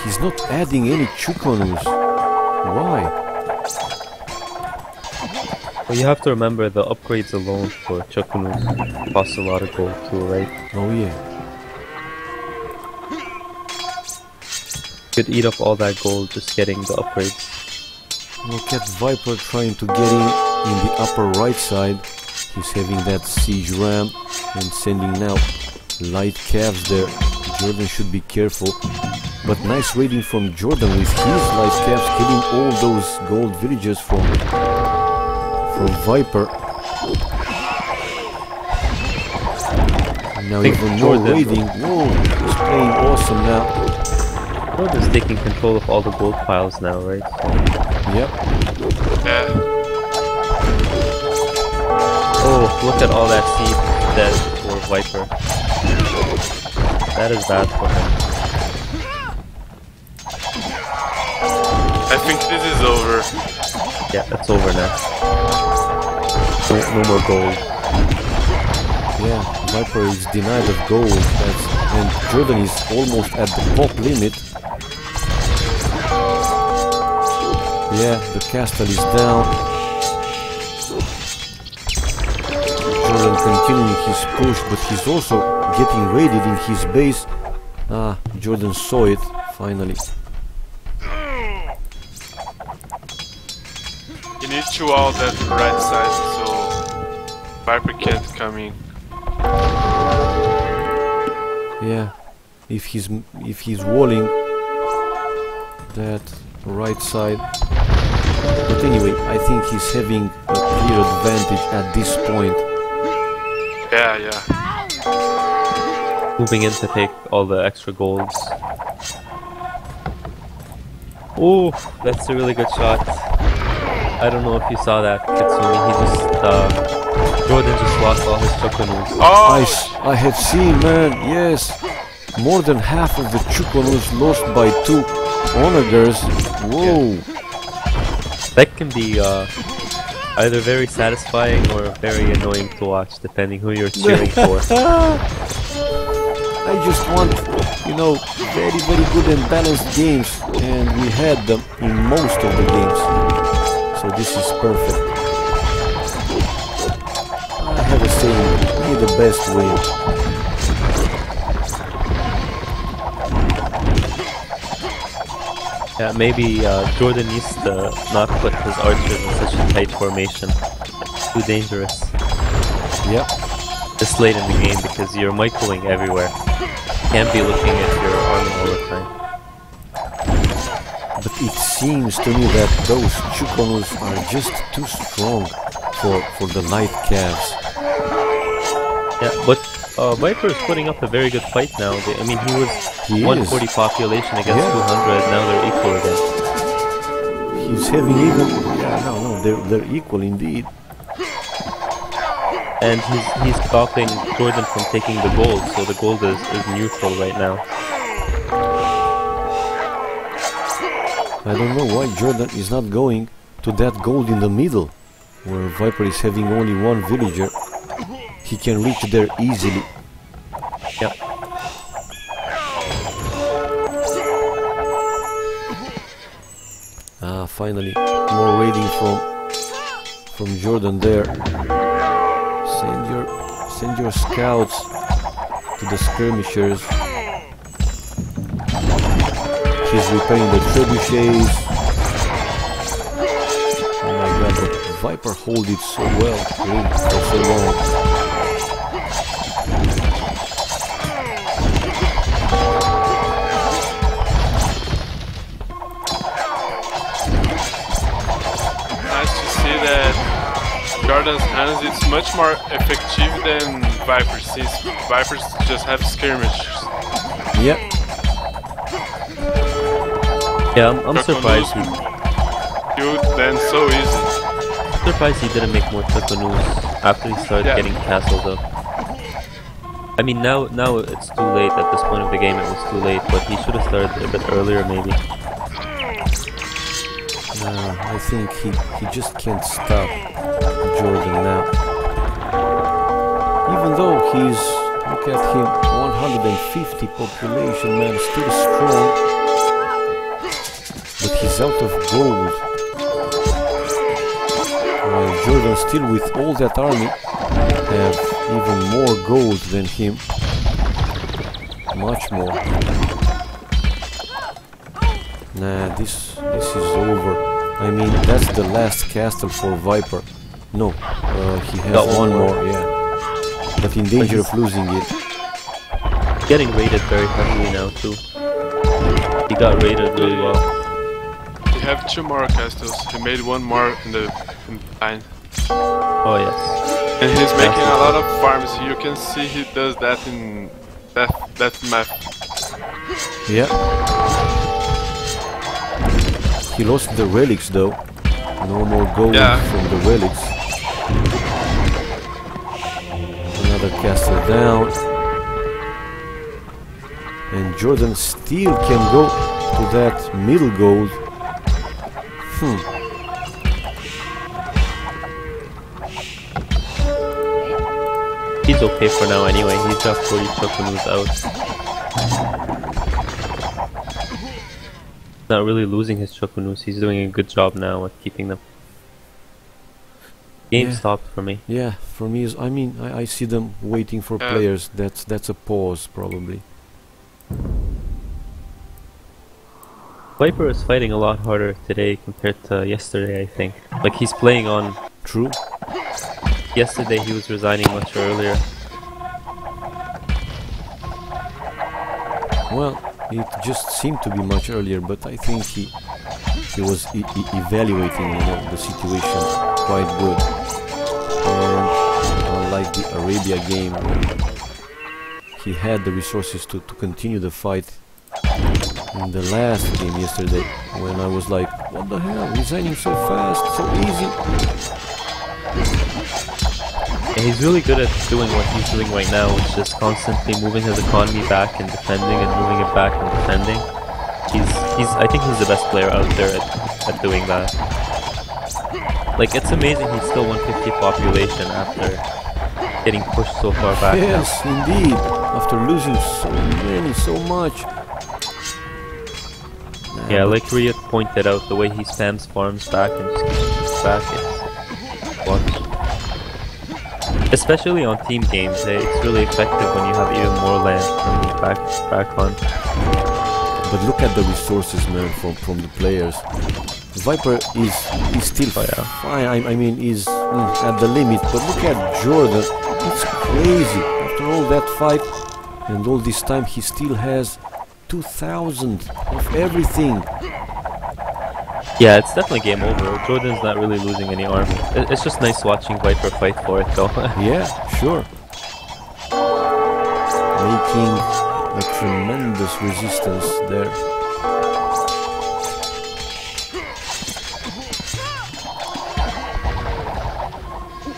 he's not adding any Chukonus. Why? Well, you have to remember the upgrades alone for Chukunu cost a lot of gold too, right? Oh yeah. Could eat up all that gold just getting the upgrades. Look at Viper trying to get in the upper right side. He's having that siege ram and sending now light calves there. Jordan should be careful. But nice raiding from Jordan with his light calves killing all those gold villagers from Viper. And now Think even more Jordan- raiding. Whoa, he's playing awesome now. Jordan's taking control of all the gold piles now, right? Yep. Yeah. Oh, look at all that seed dead for Viper. That is bad for him. I think this is over. Yeah, it's over now. No more gold. Yeah, Viper is denied of gold, and Jordan is almost at the top limit. Yeah, the castle is down. Jordan continuing his push, but he's also getting raided in his base. Ah, Jordan saw it, finally. You need to all that right side so Viper can't come in. Yeah, if he's walling that right side. But anyway, I think he's having a clear advantage at this point. Yeah, yeah. Moving in to take all the extra golds. Oh, that's a really good shot. I don't know if you saw that, Katsuni. He just, Jordan just lost all his Chukonus. Oh! I have seen, man, yes. More than half of the Chukonus lost by 2 onagers. Whoa. That can be either very satisfying or very annoying to watch, depending who you're cheering for. I just want, you know, very, very good and balanced games, and we had them in most of the games. So this is perfect. I have a saying, may the best win. Yeah, maybe Jordan needs to not put his archers in such a tight formation. It's too dangerous. Yep. This late in the game because you're microing everywhere. You can't be looking at your army all the time. But it seems to me that those Chukonus are just too strong for the light calves. Yeah, but Viper is putting up a very good fight now. I mean, he was 140 population against 200. Now they're equal again. He's having even. Yeah, no, they're equal indeed. And he's stopping Jordan from taking the gold, so the gold is neutral right now. I don't know why Jordan is not going to that gold in the middle, where Viper is having only one villager. He can reach there easily. Yep. Ah, finally, more raiding from Jordan there. Send your scouts to the skirmishers. He's repairing the trebuchets. Oh my god, but Viper hold it so well, really, for so long. Nice to see that Jordan's hands it's much more effective than Viper's, since Vipers just have skirmishers. Yep. Yeah, I'm surprised You then so easy. surprised he didn't make more Chukonus after he started getting castles up. I mean, now it's too late. At this point of the game, it was too late. But he should have started a bit earlier, maybe. No, I think he just can't stop Jordan now. Even though he's, look at him, 150 population, man, still strong. But he's out of gold. While Jordan still with all that army have even more gold than him. Much more. Nah, this is over. I mean, that's the last castle for Viper. No, he has Got one more, yeah. But in danger of losing it. Getting raided very heavily now too. He got raided really well. He have 2 more castles. He made 1 more in the line. Oh yes. And he's making a lot of farms. You can see he does that in that map. Yeah. He lost the relics though. No more gold from the relics. Another castle down. And Jordan still can go to that middle gold. He's okay for now anyway. He's got 40 Chukonus out. Not really losing his Chukonus. He's doing a good job now at keeping them. Game stopped for me. Yeah, for me is. I mean, I see them waiting for players. That's a pause probably. Viper is fighting a lot harder today compared to yesterday, I think. Like he's playing on. True. Yesterday he was resigning much earlier. Well, it just seemed to be much earlier, but I think he was evaluating, you know, the situation quite good. And unlike the Arabia game, he had the resources to continue the fight. In the last game yesterday, when I was like, what the hell, resigning so fast, so easy. Yeah, he's really good at doing what he's doing right now, which is constantly moving his economy back and defending and moving it back and defending. I think he's the best player out there at doing that. Like, it's amazing he's still 150 population after getting pushed so far back. Yes, indeed. after losing so many, so much. Yeah, like Riut pointed out, the way he spams farms back and just keeps back, it's watch. Especially on team games, it's really effective when you have even more land coming back on. But look at the resources, man, from the players. Viper is still fine. I mean, is at the limit. But look at Jordan. It's crazy. After all that fight and all this time, he still has 2,000 of everything. Yeah, it's definitely game over. Jordan's not really losing any armor. It's just nice watching Viper fight for it, though. Yeah, sure. Making a tremendous resistance there.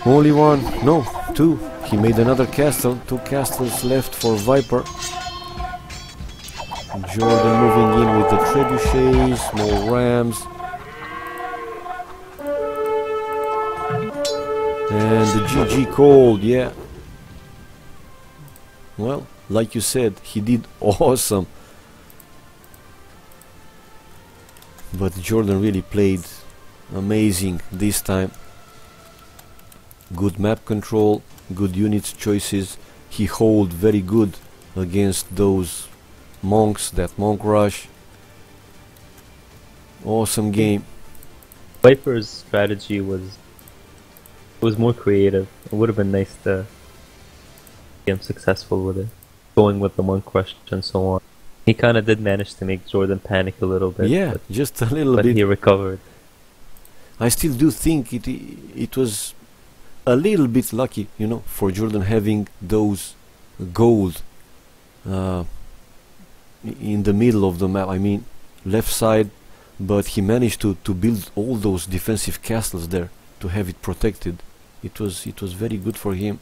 Only one, no, two. He made another castle, 2 castles left for Viper. Jordan moving in with the trebuchets, more rams. And the GG called, yeah. Well, like you said, he did awesome. But Jordan really played amazing this time. Good map control, good units choices. He hold very good against those monks, that monk rush. Awesome game. Viper's strategy was more creative. It would have been nice to be him successful with it, going with the monk rush and so on. He kind of did manage to make Jordan panic a little bit. Yeah, just a little but bit. He recovered. I still do think it was a little bit lucky, you know, for Jordan having those gold in the middle of the map. I mean, left side, but he managed to build all those defensive castles there to have it protected. It was very good for him.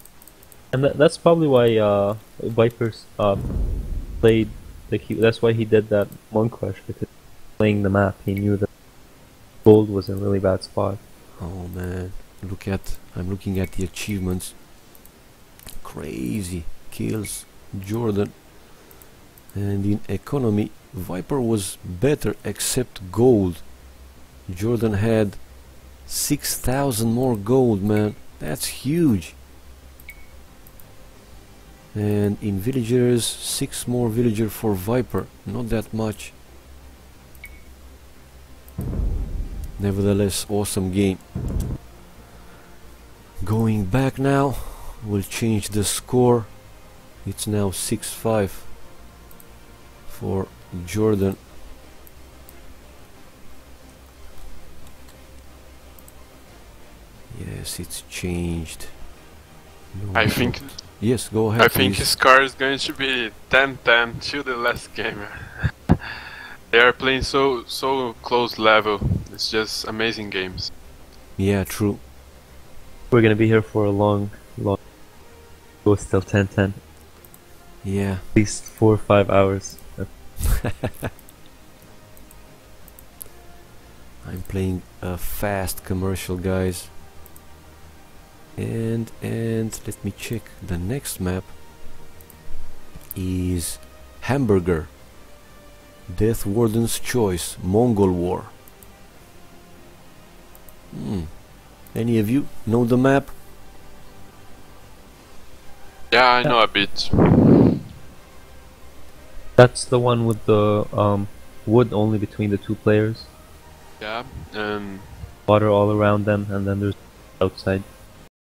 And that's probably why Vipers played. That's why he did that monk rush, because playing the map, he knew that gold was in a really bad spot. Oh man, I'm looking at the achievements. Crazy kills Jordan. And in economy, Viper was better except gold. Jordan had 6,000 more gold, man. That's huge. And in villagers, 6 more villager for Viper. Not that much. Nevertheless, awesome game. Going back now, we'll change the score. It's now 6-5 for Jordan. Yes, it's changed. No, I think yes, go ahead. I think please. his score is going to be 10-10 to the last game. They are playing so close level. It's just amazing games. Yeah, true. We're gonna be here for a long. Go still 10-10. Yeah. At least 4 or 5 hours. I'm playing a fast commercial, guys. And let me check. The next map is Hamburger. Death Warden's Choice, Mongol War. Any of you know the map? Yeah, I know a bit. That's the one with the wood only between the 2 players. Yeah, Water all around them, and then there's outside.